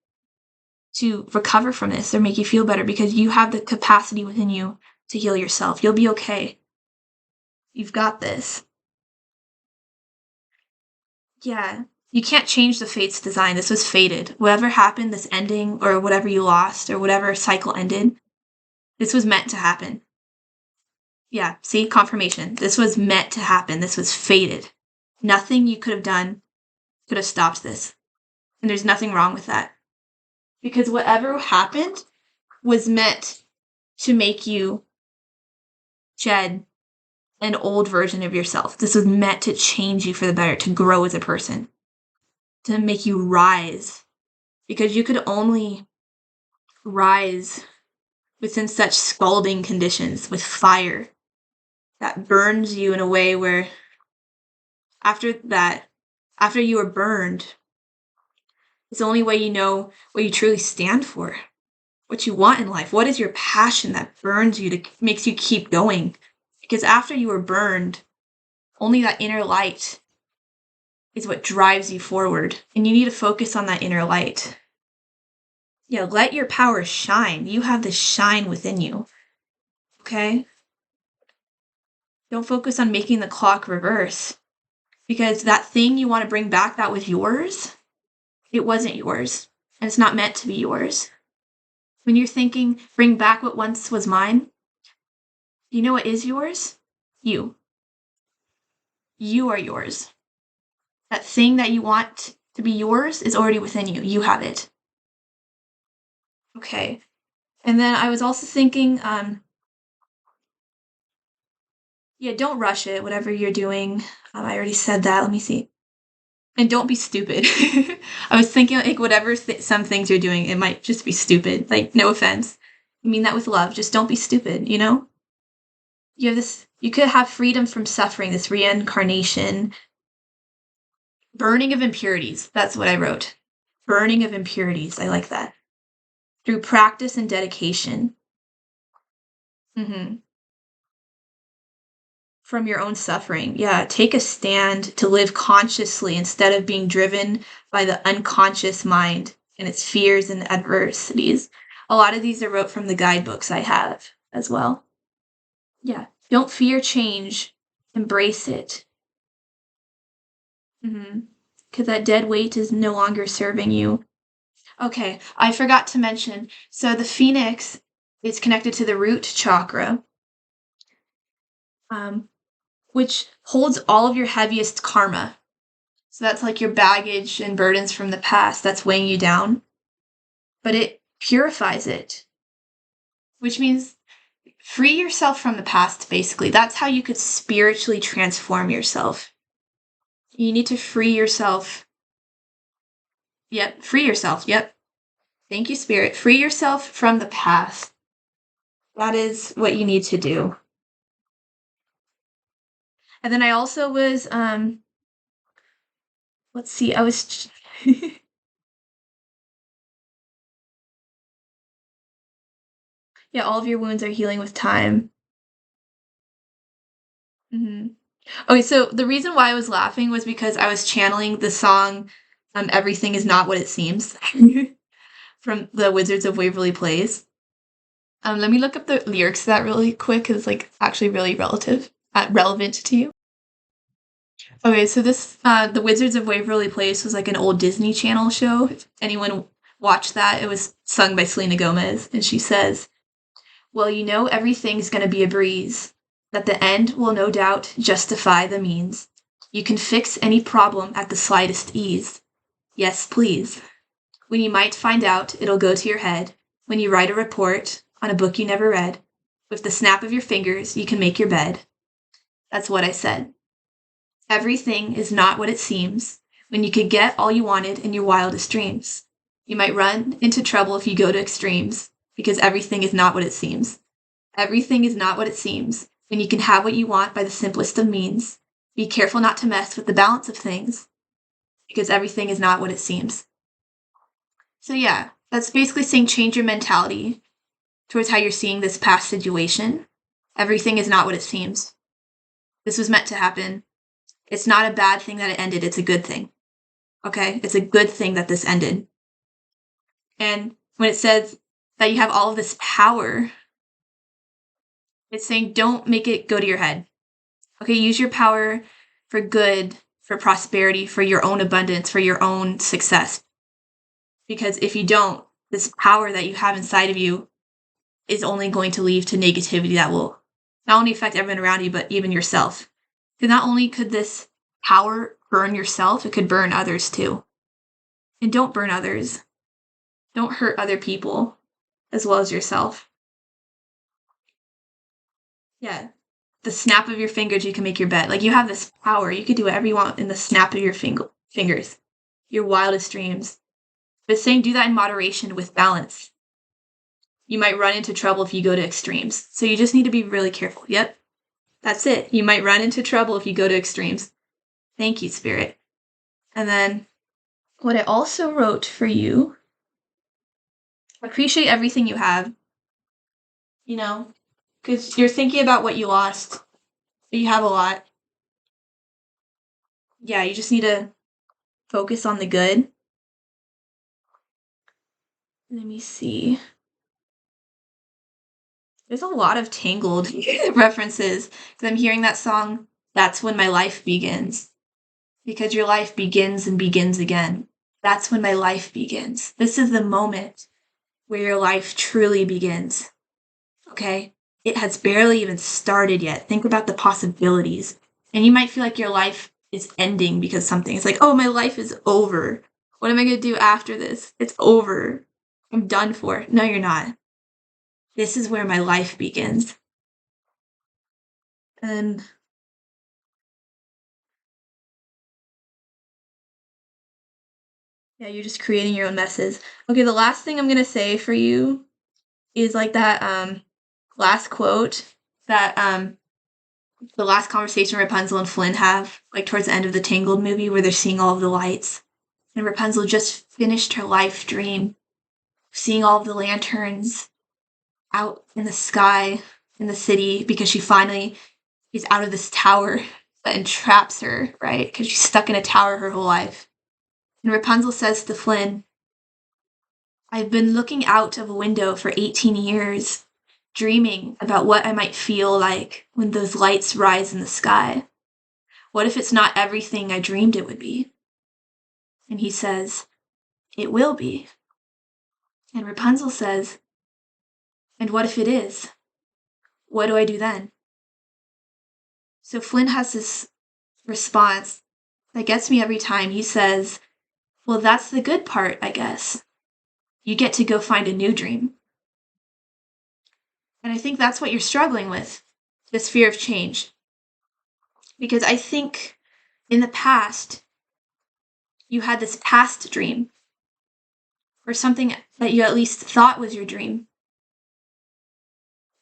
to recover from this or make you feel better, because you have the capacity within you to heal yourself. You'll be okay. You've got this. Yeah. You can't change the fate's design. This was fated. Whatever happened, this ending, or whatever you lost, or whatever cycle ended, this was meant to happen. Yeah, see? Confirmation. This was meant to happen. This was fated. Nothing you could have done could have stopped this. And there's nothing wrong with that. Because whatever happened was meant to make you shed an old version of yourself. This was meant to change you for the better, to grow as a person, to make you rise. Because you could only rise within such scalding conditions with fire that burns you in a way where after you are burned, it's the only way you know what you truly stand for, what you want in life. What is your passion that burns you, to makes you keep going? Because after you are burned, only that inner light is what drives you forward. And you need to focus on that inner light. Yeah, let your power shine. You have this shine within you. Okay? Don't focus on making the clock reverse. Because that thing you want to bring back that was yours, it wasn't yours. And it's not meant to be yours. When you're thinking, bring back what once was mine, you know what is yours? You. You are yours. That thing that you want to be yours is already within you. You have it. Okay. And then I was also thinking, don't rush it, whatever you're doing. I already said that. Let me see. And don't be stupid. I was thinking, like, whatever some things you're doing, it might just be stupid. Like, no offense. I mean that with love. Just don't be stupid, you know? You could have freedom from suffering, this reincarnation. Burning of impurities. That's what I wrote. Burning of impurities. I like that. Through practice and dedication. From your own suffering. Yeah, take a stand to live consciously instead of being driven by the unconscious mind and its fears and adversities. A lot of these are wrote from the guidebooks I have as well. Yeah, don't fear change. Embrace it. Because that dead weight is no longer serving you. Okay, I forgot to mention. So the phoenix is connected to the root chakra, which holds all of your heaviest karma. So that's like your baggage and burdens from the past that's weighing you down. But it purifies it, which means free yourself from the past, basically. That's how you could spiritually transform yourself. You need to free yourself. Yep, free yourself. Yep. Thank you, Spirit. Free yourself from the past. That is what you need to do. And then I also was, let's see, I was... Yeah, all of your wounds are healing with time. Okay, so the reason why I was laughing was because I was channeling the song Everything Is Not What It Seems from the Wizards of Waverly Place. Let me look up the lyrics to that really quick, because it's like actually really relevant to you. Okay, so this, the Wizards of Waverly Place was like an old Disney Channel show. If anyone watched that, it was sung by Selena Gomez, and she says, "Well, you know everything's gonna be a breeze, that the end will no doubt justify the means. You can fix any problem at the slightest ease. Yes, please. When you might find out, it'll go to your head. When you write a report on a book you never read, with the snap of your fingers, you can make your bed." That's what I said. Everything is not what it seems when you could get all you wanted in your wildest dreams. You might run into trouble if you go to extremes, because everything is not what it seems. Everything is not what it seems when you can have what you want by the simplest of means. Be careful not to mess with the balance of things, because everything is not what it seems. So yeah, that's basically saying change your mentality towards how you're seeing this past situation. Everything is not what it seems. This was meant to happen. It's not a bad thing that it ended. It's a good thing. Okay? It's a good thing that this ended. And when it says that you have all of this power, it's saying don't make it go to your head. Okay? Use your power for good, for prosperity, for your own abundance, for your own success. Because if you don't, this power that you have inside of you is only going to lead to negativity that will not only affect everyone around you, but even yourself. Because not only could this power burn yourself, it could burn others too. And don't burn others. Don't hurt other people as well as yourself. Yeah. The snap of your fingers, you can make your bed. Like, you have this power. You could do whatever you want in the snap of your fingers. Your wildest dreams. But it's saying do that in moderation with balance. you might run into trouble if you go to extremes. So you just need to be really careful. Yep, that's it. You might run into trouble if you go to extremes. Thank you, Spirit. And then what I also wrote for you, appreciate everything you have, you know, because you're thinking about what you lost, but you have a lot. Yeah, you just need to focus on the good. Let me see. There's a lot of Tangled references, because I'm hearing that song, That's When My Life Begins. Because your life begins and begins again. That's when my life begins. This is the moment where your life truly begins. Okay? It has barely even started yet. Think about the possibilities. And you might feel like your life is ending because something. It's like, oh, my life is over. What am I going to do after this? It's over. I'm done for. No, you're not. This is where my life begins. And yeah, you're just creating your own messes. Okay, the last thing I'm going to say for you is like that last quote that the last conversation Rapunzel and Flynn have, like towards the end of the Tangled movie where they're seeing all of the lights. And Rapunzel just finished her life dream, seeing all of the lanterns out in the sky in the city because she finally is out of this tower that entraps her, right? Because she's stuck in a tower her whole life. And Rapunzel says to Flynn, I've been looking out of a window for 18 years, dreaming about what I might feel like when those lights rise in the sky. What if it's not everything I dreamed it would be? And he says, it will be. And Rapunzel says, and what if it is? What do I do then? So Flynn has this response that gets me every time. He says, well, that's the good part, I guess. You get to go find a new dream. And I think that's what you're struggling with, this fear of change. Because I think in the past, you had this past dream, or something that you at least thought was your dream.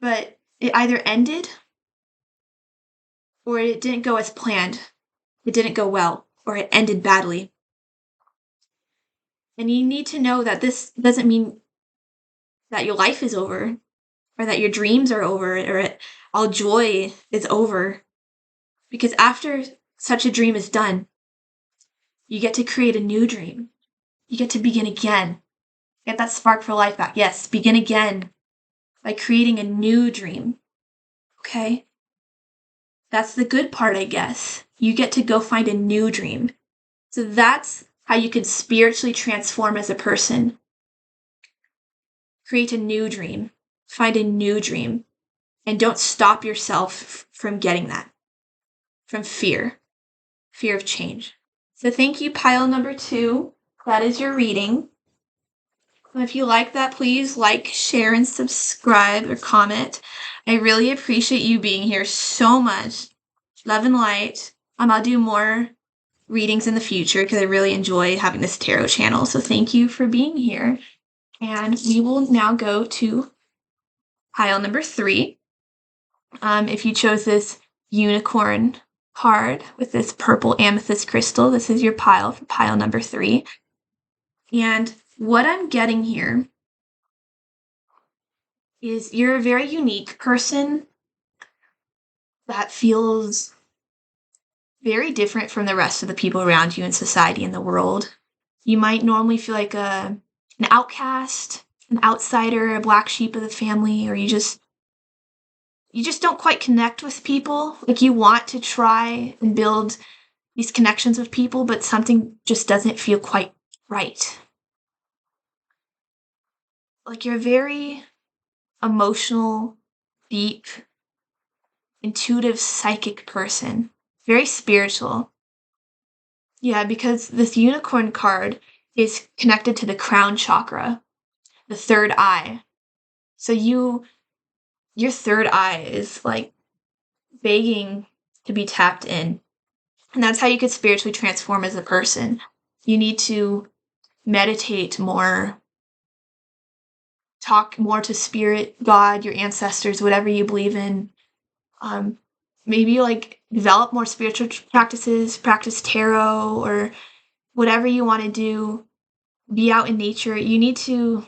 But it either ended, or it didn't go as planned. It didn't go well, or it ended badly. And you need to know that this doesn't mean that your life is over, or that your dreams are over, or all joy is over. Because after such a dream is done, you get to create a new dream. You get to begin again. Get that spark for life back. Yes, begin again by creating a new dream. Okay? That's the good part, I guess. You get to go find a new dream. So that's how you can spiritually transform as a person. Create a new dream. Find a new dream. And don't stop yourself from getting that. From fear. Fear of change. So thank you, pile number 2. That is your reading. And if you like that, please like, share, and subscribe or comment. I really appreciate you being here so much. Love and light. I'll do more readings in the future because I really enjoy having this tarot channel. So thank you for being here. And we will now go to pile number 3. If you chose this unicorn card with this purple amethyst crystal, this is your pile for pile number 3. And what I'm getting here is you're a very unique person that feels very different from the rest of the people around you in society and the world. You might normally feel like an outcast, an outsider, a black sheep of the family, or you just don't quite connect with people. Like you want to try and build these connections with people, but something just doesn't feel quite right. Like you're a very emotional, deep, intuitive, psychic person. Very spiritual. Yeah, because this unicorn card is connected to the crown chakra, the third eye. So your third eye is like begging to be tapped in. And that's how you could spiritually transform as a person. You need to meditate more talk more to spirit, God, your ancestors, whatever you believe in. Maybe like develop more spiritual practices, practice tarot or whatever you want to do. Be out in nature. You need to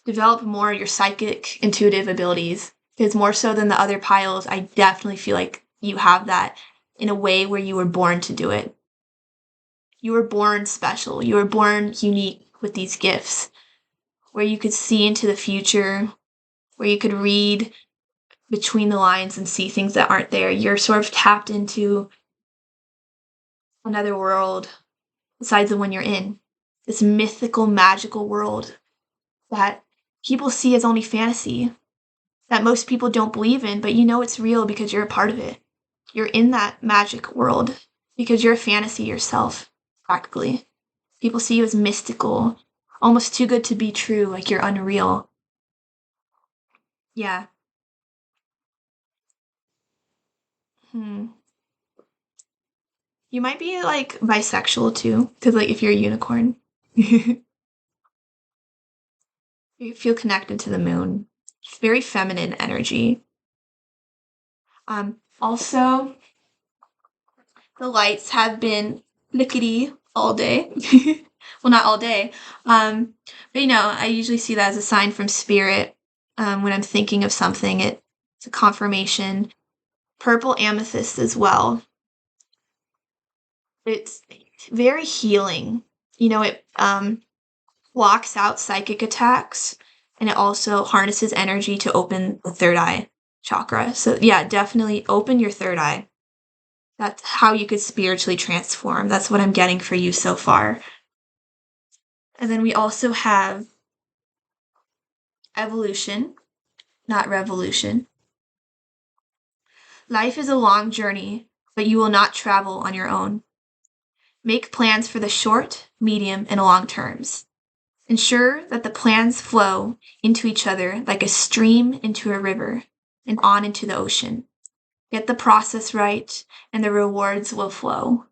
develop more your psychic, intuitive abilities. Because more so than the other piles, I definitely feel like you have that in a way where you were born to do it. You were born special. You were born unique with these gifts, where you could see into the future, where you could read between the lines and see things that aren't there. You're sort of tapped into another world besides the one you're in. This mythical, magical world that people see as only fantasy, that most people don't believe in, but you know it's real because you're a part of it. You're in that magic world because you're a fantasy yourself, practically. People see you as mystical, almost too good to be true, like you're unreal. Yeah. Hmm. You might be like bisexual too, because like if you're a unicorn, you feel connected to the moon. It's very feminine energy. Also, the lights have been lickety all day. Well, not all day. But I usually see that as a sign from spirit. When I'm thinking of something, it's a confirmation. Purple amethyst as well. It's very healing. It blocks out psychic attacks and it also harnesses energy to open the third eye chakra. So, yeah, definitely open your third eye. That's how you could spiritually transform. That's what I'm getting for you so far. And then we also have evolution, not revolution. Life is a long journey, but you will not travel on your own. Make plans for the short, medium, and long terms. Ensure that the plans flow into each other like a stream into a river and on into the ocean. Get the process right, and the rewards will flow.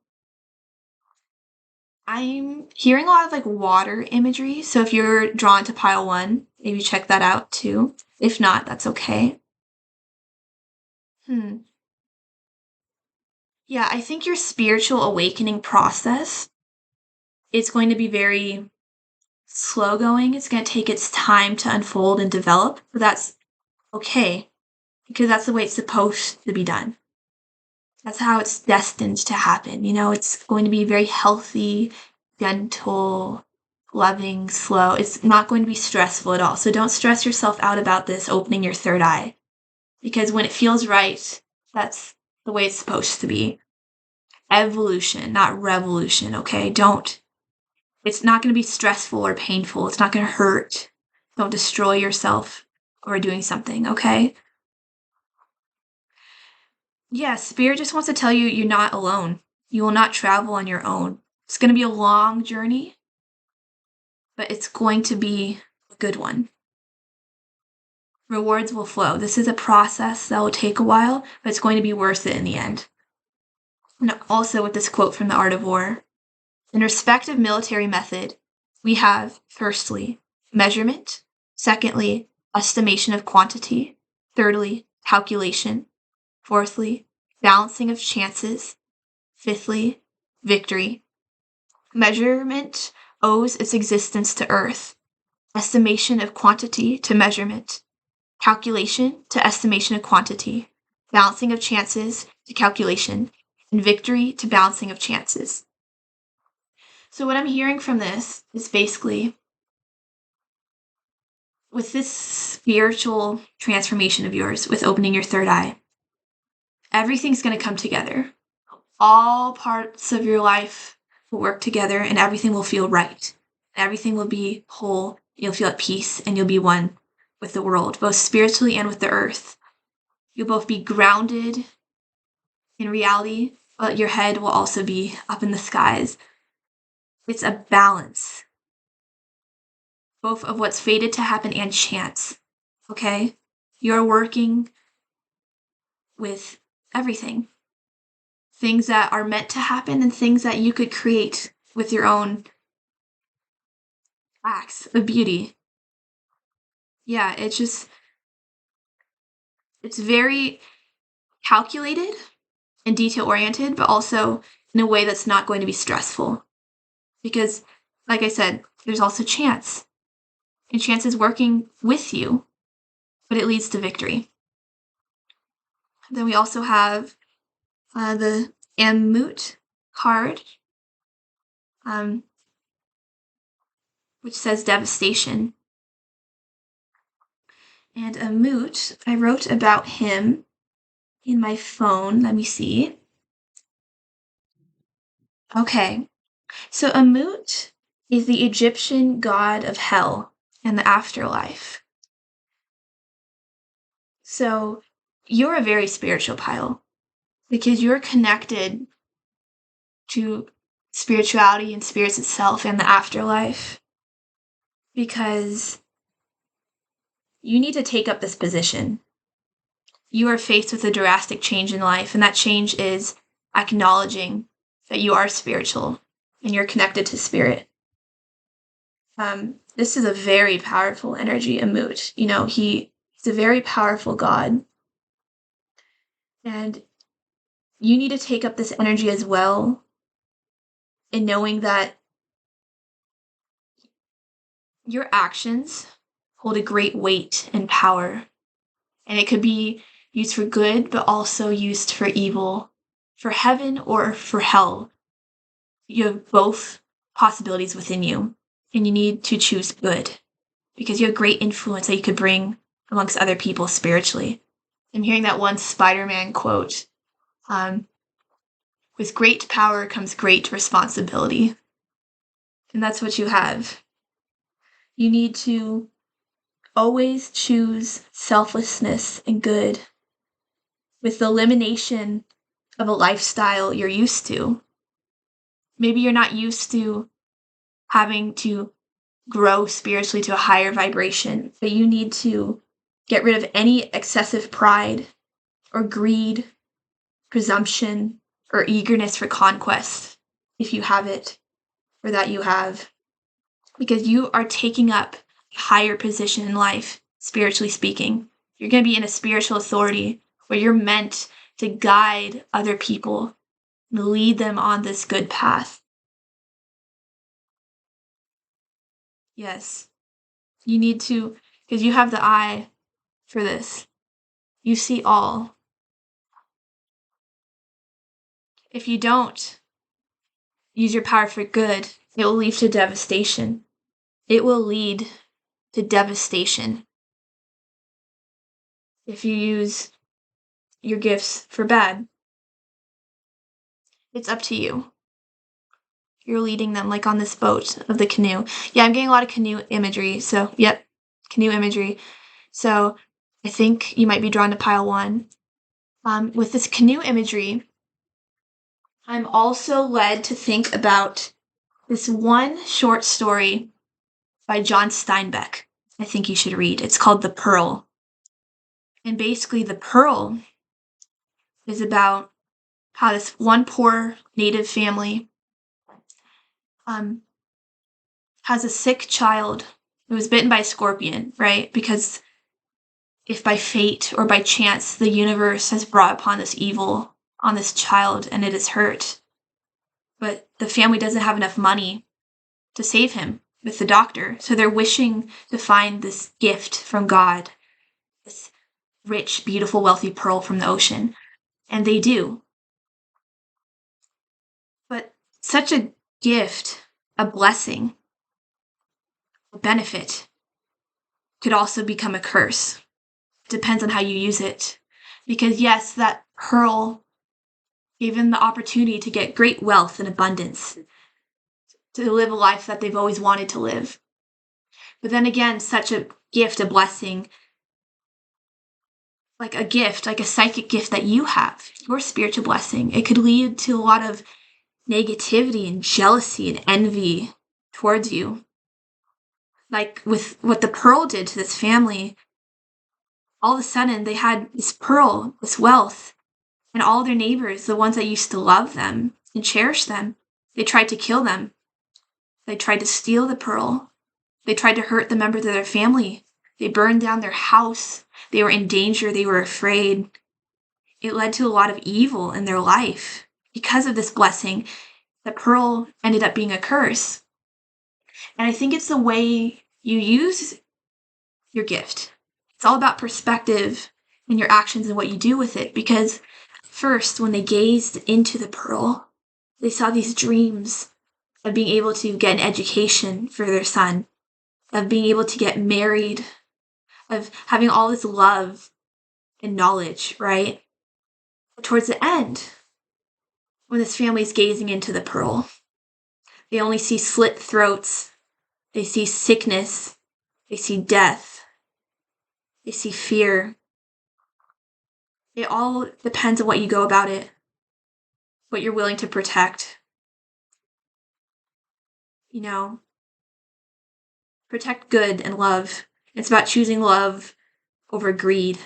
I'm hearing a lot of like water imagery, so if you're drawn to pile one, maybe check that out too. If not, that's okay. Hmm. Yeah, I think your spiritual awakening process is going to be very slow going. It's going to take its time to unfold and develop, but that's okay because that's the way it's supposed to be done. That's how it's destined to happen. It's going to be very healthy, gentle, loving, slow. It's not going to be stressful at all. So don't stress yourself out about this opening your third eye because when it feels right, that's the way it's supposed to be. Evolution, not revolution, okay? It's not going to be stressful or painful. It's not going to hurt. Don't destroy yourself or doing something, okay? Yeah, Spirit just wants to tell you you're not alone. You will not travel on your own. It's going to be a long journey, but it's going to be a good one. Rewards will flow. This is a process that will take a while, but it's going to be worth it in the end. And also with this quote from The Art of War, in respect of military method, we have, firstly, measurement, secondly, estimation of quantity, thirdly, calculation, fourthly, balancing of chances, fifthly, victory. Measurement owes its existence to earth, estimation of quantity to measurement, calculation to estimation of quantity, balancing of chances to calculation, and victory to balancing of chances. So what I'm hearing from this is basically with this spiritual transformation of yours, with opening your third eye, everything's going to come together. All parts of your life will work together and everything will feel right. Everything will be whole. You'll feel at peace and you'll be one with the world, both spiritually and with the earth. You'll both be grounded in reality, but your head will also be up in the skies. It's a balance, both of what's fated to happen and chance. Okay? You're working with everything. Things that are meant to happen and things that you could create with your own acts of beauty. Yeah, it's very calculated and detail oriented, but also in a way that's not going to be stressful. Because, like I said, there's also chance. And chance is working with you, but it leads to victory. Then we also have the Ammut card, which says devastation. And Ammut, I wrote about him in my phone. Let me see. Okay. So Ammut is the Egyptian god of hell and the afterlife. So you're a very spiritual pile because you're connected to spirituality and spirits itself and the afterlife because you need to take up this position. You are faced with a drastic change in life, and that change is acknowledging that you are spiritual and you're connected to spirit. This is a very powerful energy, Ammut. You know, he's a very powerful god. And you need to take up this energy as well in knowing that your actions hold a great weight and power. And it could be used for good, but also used for evil, for heaven or for hell. You have both possibilities within you, and you need to choose good because you have great influence that you could bring amongst other people spiritually. I'm hearing that one Spider-Man quote, with great power comes great responsibility. And that's what you have. You need to always choose selflessness and good with the elimination of a lifestyle you're used to. Maybe you're not used to having to grow spiritually to a higher vibration, but you need to get rid of any excessive pride or greed, presumption, or eagerness for conquest, if you have it, or that you have, because you are taking up a higher position in life, spiritually speaking. You're going to be in a spiritual authority where you're meant to guide other people and lead them on this good path. Yes, you need to, because you have the eye for this. You see all. If you don't use your power for good, it will lead to devastation. It will lead to devastation if you use your gifts for bad. It's up to you. You're leading them like on this boat of the canoe. Yeah, I'm getting a lot of canoe imagery. So, yep, canoe imagery. So I think you might be drawn to pile one. With this canoe imagery, I'm also led to think about this one short story by John Steinbeck. I think you should read. It's called The Pearl. And basically, The Pearl is about how this one poor native family has a sick child who was bitten by a scorpion, right? Because if by fate or by chance the universe has brought upon this evil on this child and it is hurt, but the family doesn't have enough money to save him with the doctor, so they're wishing to find this gift from God, this rich, beautiful, wealthy pearl from the ocean, and they do. But such a gift, a blessing, a benefit, could also become a curse. It depends on how you use it. Because yes, that pearl gave them the opportunity to get great wealth and abundance, to live a life that they've always wanted to live. But then again, such a gift, a blessing, like a gift, like a psychic gift that you have, your spiritual blessing, it could lead to a lot of negativity and jealousy and envy towards you. Like with what the pearl did to this family, all of a sudden they had this pearl, this wealth, and all their neighbors, the ones that used to love them and cherish them, they tried to kill them. They tried to steal the pearl. They tried to hurt the members of their family They burned down their house. They were in danger. They were afraid. It led to a lot of evil in their life. Because of this blessing, the pearl ended up being a curse. And I think it's the way you use your gift. It's all about perspective and your actions and what you do with it. Because first, when they gazed into the pearl, they saw these dreams of being able to get an education for their son, of being able to get married, of having all this love and knowledge, right? But towards the end, when this family is gazing into the pearl, they only see slit throats, they see sickness, they see death, they see fear. It all depends on what you go about it, what you're willing to protect. You know, protect good and love. It's about choosing love over greed,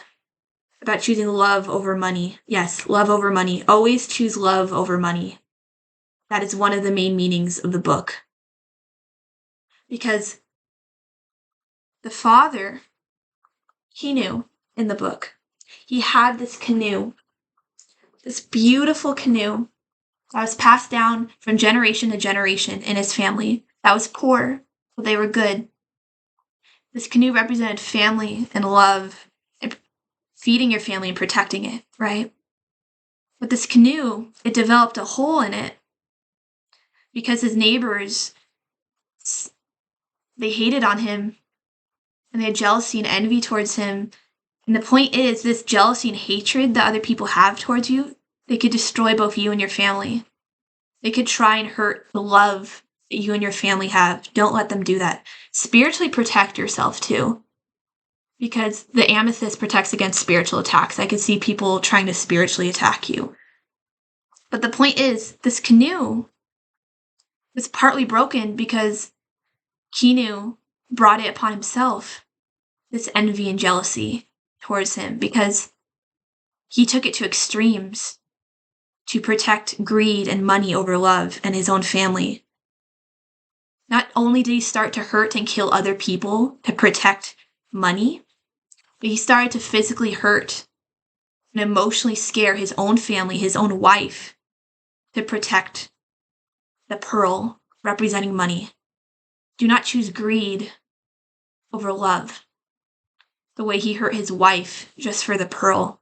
about choosing love over money. Yes, love over money. Always choose love over money. That is one of the main meanings of the book. Because the father, he knew in the book, he had this canoe, this beautiful canoe that was passed down from generation to generation in his family. That was poor, but they were good. This canoe represented family and love and feeding your family and protecting it, right? But this canoe, it developed a hole in it because his neighbors, they hated on him and they had jealousy and envy towards him. And the point is, this jealousy and hatred that other people have towards you, they could destroy both you and your family. They could try and hurt the love that you and your family have. Don't let them do that. Spiritually protect yourself too. Because the amethyst protects against spiritual attacks. I could see people trying to spiritually attack you. But the point is, this canoe was partly broken because Kinu brought it upon himself, this envy and jealousy towards him, because he took it to extremes to protect greed and money over love and his own family. Not only did he start to hurt and kill other people to protect money, but he started to physically hurt and emotionally scare his own family, his own wife, to protect the pearl representing money. Do not choose greed over love, the way he hurt his wife just for the pearl.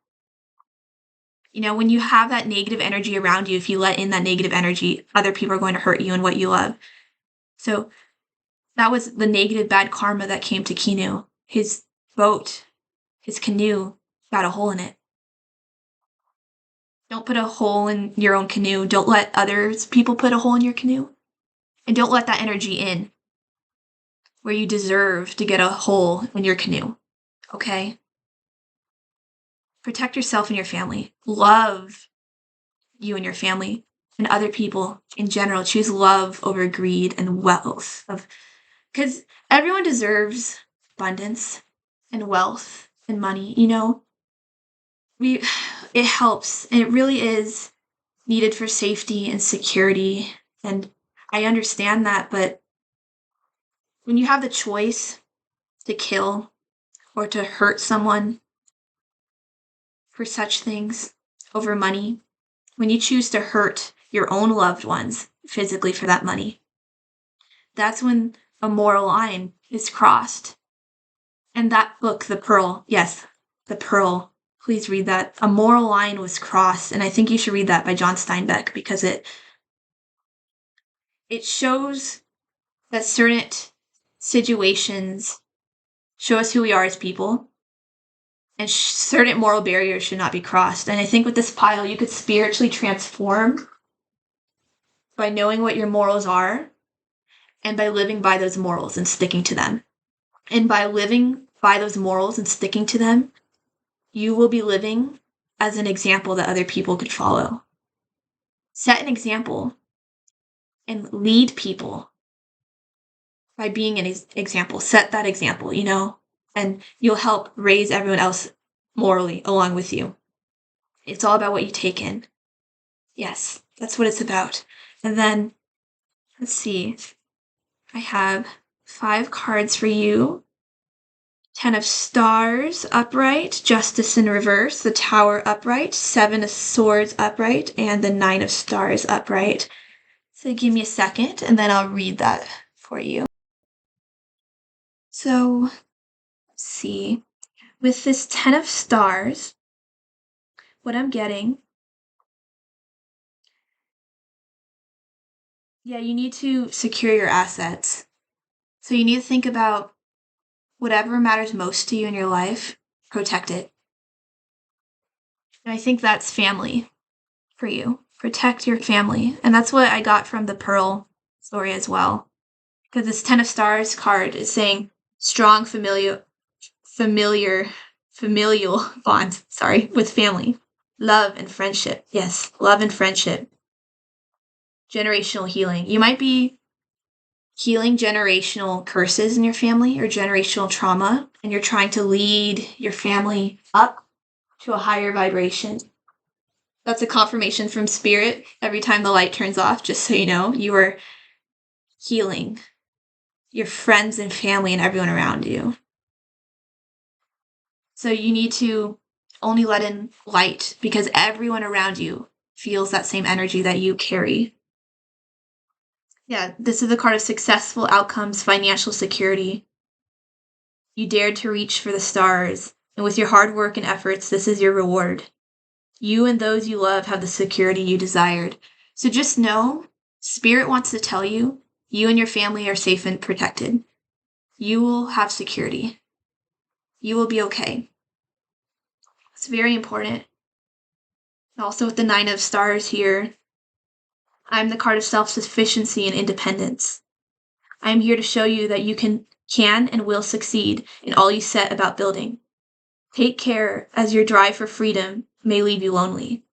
You know, when you have that negative energy around you, if you let in that negative energy, other people are going to hurt you and what you love. So that was the negative bad karma that came to Kinu. His boat, his canoe, got a hole in it. Don't put a hole in your own canoe. Don't let others people put a hole in your canoe. And don't let that energy in where you deserve to get a hole in your canoe. Okay? Protect yourself and your family. Love you and your family and other people in general. Choose love over greed and wealth. Because everyone deserves abundance and wealth and money, you know? It helps, and it really is needed for safety and security, and I understand that, but when you have the choice to kill or to hurt someone for such things over money, when you choose to hurt your own loved ones physically for that money, that's when a moral line is crossed. And that book, The Pearl, yes, The Pearl, please read that. A moral line was crossed, and I think you should read that by John Steinbeck, because it shows that certain situations show us who we are as people, and certain moral barriers should not be crossed. And I think with this pile, you could spiritually transform by knowing what your morals are and by living by those morals and sticking to them. And by living by those morals and sticking to them, you will be living as an example that other people could follow. Set an example and lead people by being an example. Set that example, you know, and you'll help raise everyone else morally along with you. It's all about what you take in. Yes, that's what it's about. And then, let's see. I have 5 cards for you. 10 of Stars upright, Justice in reverse, the Tower upright, 7 of Swords upright, and the 9 of Stars upright. So give me a second, and then I'll read that for you. So, let's see. With this 10 of Stars, what I'm getting, yeah, you need to secure your assets. So you need to think about whatever matters most to you in your life, protect it. And I think that's family for you. Protect your family. And that's what I got from the Pearl story as well. Because this 10 of Stars card is saying strong familial bond, with family. Love and friendship. Yes, love and friendship. Generational healing. You might be healing generational curses in your family or generational trauma, and you're trying to lead your family up to a higher vibration. That's a confirmation from Spirit. Every time the light turns off, just so you know, you are healing your friends and family and everyone around you. So you need to only let in light because everyone around you feels that same energy that you carry. Yeah, this is the card of successful outcomes, financial security. You dared to reach for the stars, and with your hard work and efforts, this is your reward. You and those you love have the security you desired. So just know, Spirit wants to tell you, you and your family are safe and protected. You will have security. You will be okay. It's very important. Also with the 9 of Stars here, I'm the card of self-sufficiency and independence. I am here to show you that you can and will succeed in all you set about building. Take care, as your drive for freedom may leave you lonely.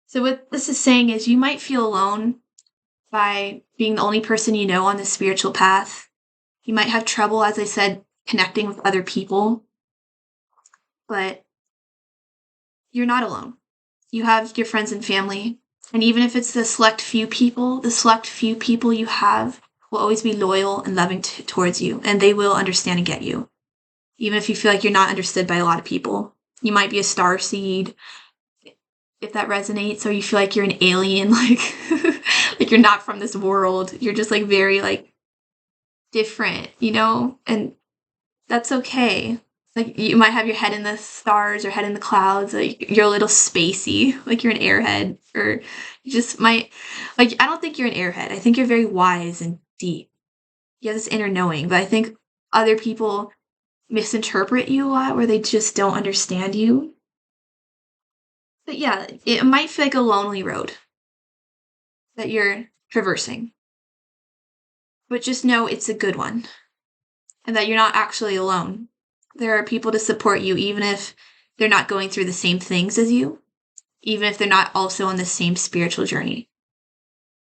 So what this is saying is you might feel alone by being the only person you know on the spiritual path. You might have trouble, as I said, connecting with other people, but you're not alone. You have your friends and family, and even if it's the select few people you have will always be loyal and loving towards you, and they will understand and get you. Even if you feel like you're not understood by a lot of people. You might be a star seed, if that resonates, or you feel like you're an alien, like like you're not from this world. You're just like very like different, and that's okay. Like you might have your head in the stars or head in the clouds, like you're a little spacey, like you're an airhead, or you just might, like, I don't think you're an airhead. I think you're very wise and deep. You have this inner knowing, but I think other people misinterpret you a lot where they just don't understand you. But yeah, it might feel like a lonely road that you're traversing. But just know it's a good one and that you're not actually alone. There are people to support you even if they're not going through the same things as you, even if they're not also on the same spiritual journey.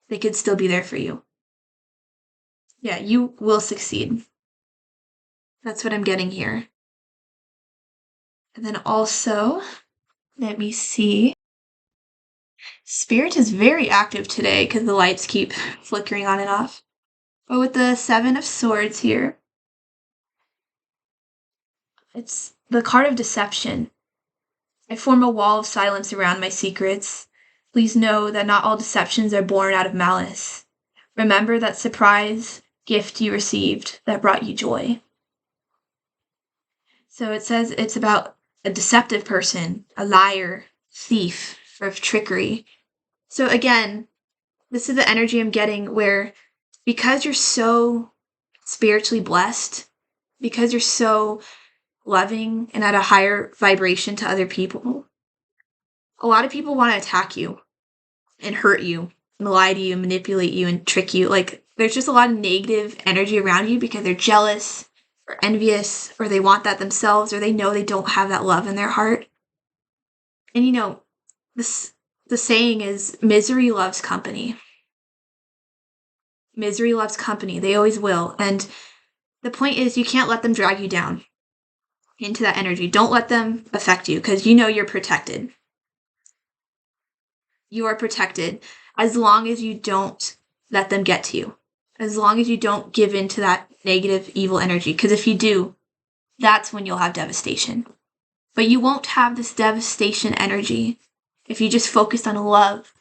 They could still be there for you. Yeah, you will succeed. That's what I'm getting here. And then also, let me see. Spirit is very active today because the lights keep flickering on and off. But with the 7 of Swords here, it's the card of deception. I form a wall of silence around my secrets. Please know that not all deceptions are born out of malice. Remember that surprise gift you received that brought you joy. So it says it's about a deceptive person, a liar, thief, or trickery. So again, this is the energy I'm getting where because you're so spiritually blessed, because you're so loving and at a higher vibration to other people, a lot of people want to attack you and hurt you and lie to you, manipulate you, and trick you. Like, there's just a lot of negative energy around you because they're jealous or envious or they want that themselves or they know they don't have that love in their heart. And the saying is misery loves company. Misery loves company. They always will. And the point is you can't let them drag you down into that energy. Don't let them affect you because you know you're protected. You are protected as long as you don't let them get to you. As long as you don't give in to that negative, evil energy. Because if you do, that's when you'll have devastation. But you won't have this devastation energy if you just focus on love,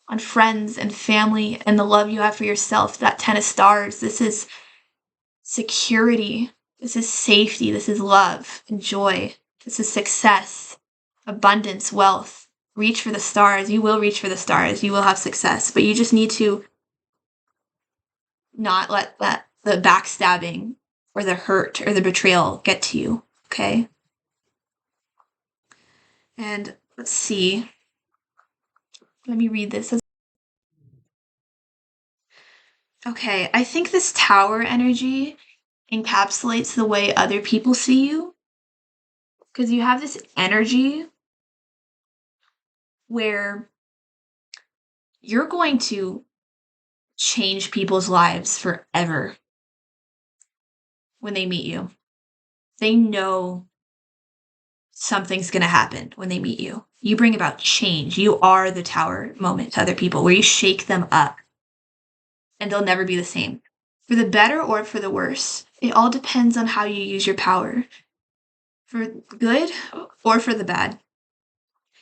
on friends and family, and the love you have for yourself. That 10 of stars, this is security, this is safety, this is love and joy, this is success, abundance, wealth. Reach for the stars. You will reach for the stars. You will have success, but you just need to not let the backstabbing or the hurt or the betrayal get to you, okay? And let's see. Let me read this. Okay, I think this Tower energy encapsulates the way other people see you. Because you have this energy where you're going to change people's lives forever when they meet you. They know something's going to happen when they meet you. You bring about change. You are the Tower moment to other people where you shake them up and they'll never be the same. For the better or for the worse, it all depends on how you use your power. For good or for the bad.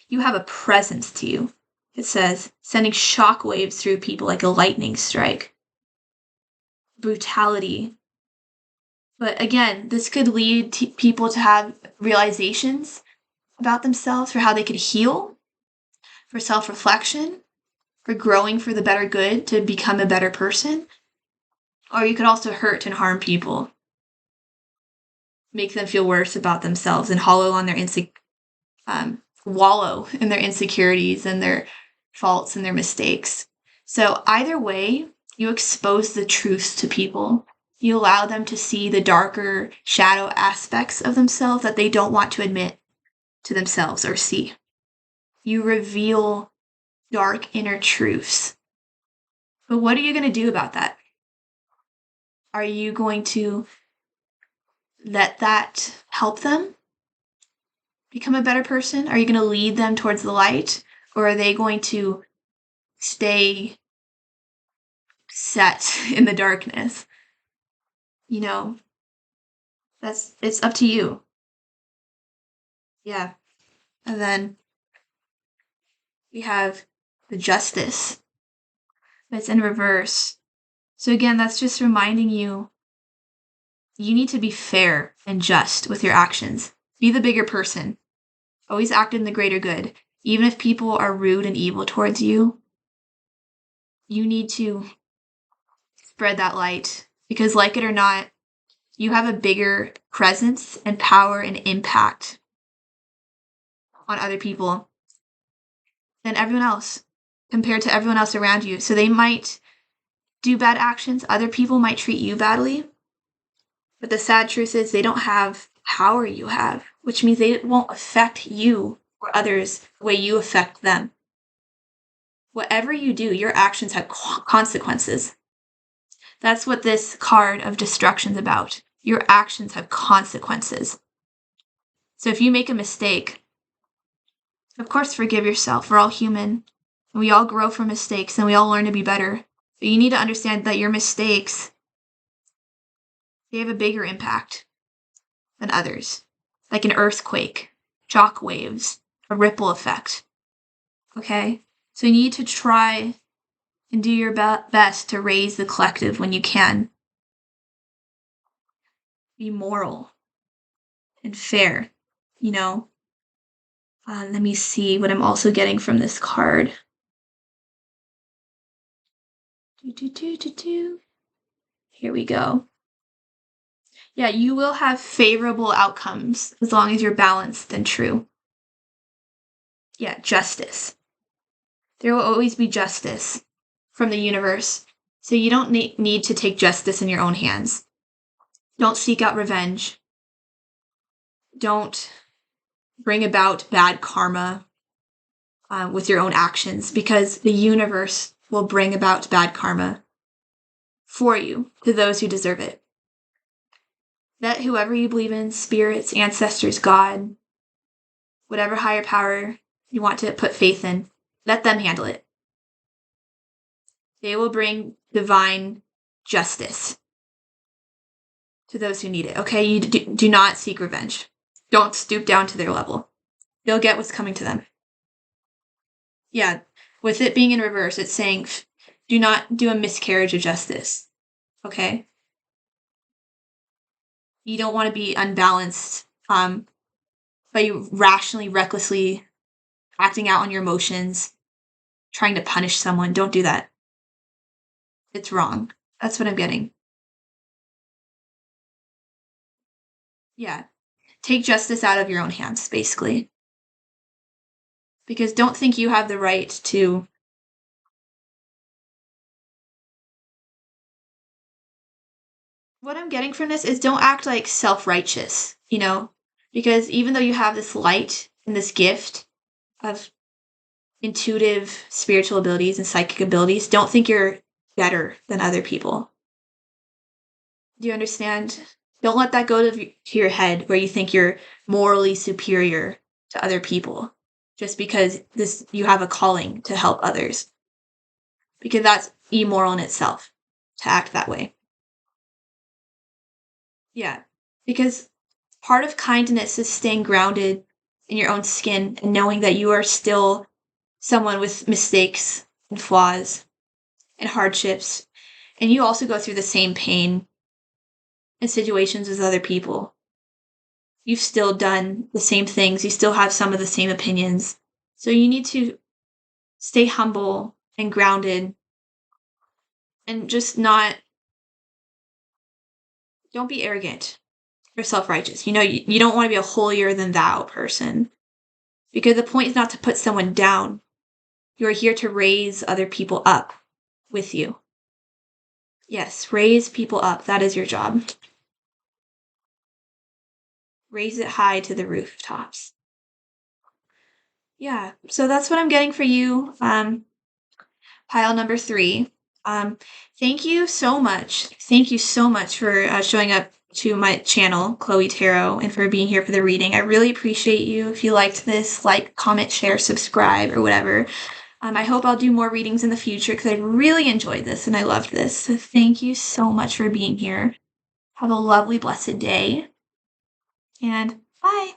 You have a presence to you. It says, sending shockwaves through people like a lightning strike. Brutality. But again, this could lead people to have realizations about themselves for how they could heal, for self-reflection, for growing for the better good, to become a better person. Or you could also hurt and harm people. Make them feel worse about themselves and wallow in their insecurities and their faults and their mistakes. So either way, you expose the truths to people. You allow them to see the darker shadow aspects of themselves that they don't want to admit to themselves or see. You reveal dark inner truths. But what are you going to do about that? Are you going to let that help them become a better person? Are you going to lead them towards the light? Or are they going to stay set in the darkness? You know, it's up to you. Yeah. And then we have the Justice. That's in reverse. So again, that's just reminding you, you need to be fair and just with your actions. Be the bigger person. Always act in the greater good. Even if people are rude and evil towards you, you need to spread that light. Because like it or not, you have a bigger presence and power and impact on other people than everyone else, compared to everyone else around you. So they might do bad actions. Other people might treat you badly. But the sad truth is they don't have power you have, which means they won't affect you or others the way you affect them. Whatever you do, your actions have consequences. That's what this card of destruction's about. Your actions have consequences. So if you make a mistake, of course forgive yourself. We're all human. And we all grow from mistakes and we all learn to be better. But you need to understand that your mistakes, they have a bigger impact than others. Like an earthquake, shock waves, a ripple effect. Okay? So you need to try and do your best to raise the collective when you can. Be moral and fair, you know? Let me see what I'm also getting from this card. Here we go. Yeah, you will have favorable outcomes as long as you're balanced and true. Yeah, justice. There will always be justice from the universe. So you don't need to take justice in your own hands. Don't seek out revenge. Don't bring about bad karma with your own actions, because the universe will bring about bad karma for you to those who deserve it. Let whoever you believe in, spirits, ancestors, God, whatever higher power you want to put faith in, let them handle it. They will bring divine justice. to those who need it, okay? You do not seek revenge. Don't stoop down to their level. They'll get what's coming to them. Yeah, with it being in reverse, it's saying do not do a miscarriage of justice, okay? You don't want to be unbalanced by you rationally, recklessly acting out on your emotions, trying to punish someone. Don't do that. It's wrong. That's what I'm getting. Yeah. Take justice out of your own hands, basically. Because don't think you have the right to. What I'm getting from this is don't act like self-righteous, because even though you have this light and this gift of intuitive spiritual abilities and psychic abilities, don't think you're better than other people. Do you understand? Don't let that go to your head where you think you're morally superior to other people just because you have a calling to help others. Because that's immoral in itself to act that way. Yeah, because part of kindness is staying grounded in your own skin and knowing that you are still someone with mistakes and flaws and hardships. And you also go through the same pain and situations as other people. You've still done the same things. You still have some of the same opinions. So you need to stay humble and grounded and just don't be arrogant or self-righteous. You don't want to be a holier than thou person because the point is not to put someone down. You are here to raise other people up with you. Yes, raise people up. That is your job. Raise it high to the rooftops. Yeah, so that's what I'm getting for you. Pile number 3. Thank you so much. Thank you so much for showing up to my channel, Cloe Tarot, and for being here for the reading. I really appreciate you. If you liked this, like, comment, share, subscribe, or whatever. I hope I'll do more readings in the future because I really enjoyed this and I loved this. So thank you so much for being here. Have a lovely, blessed day. And bye.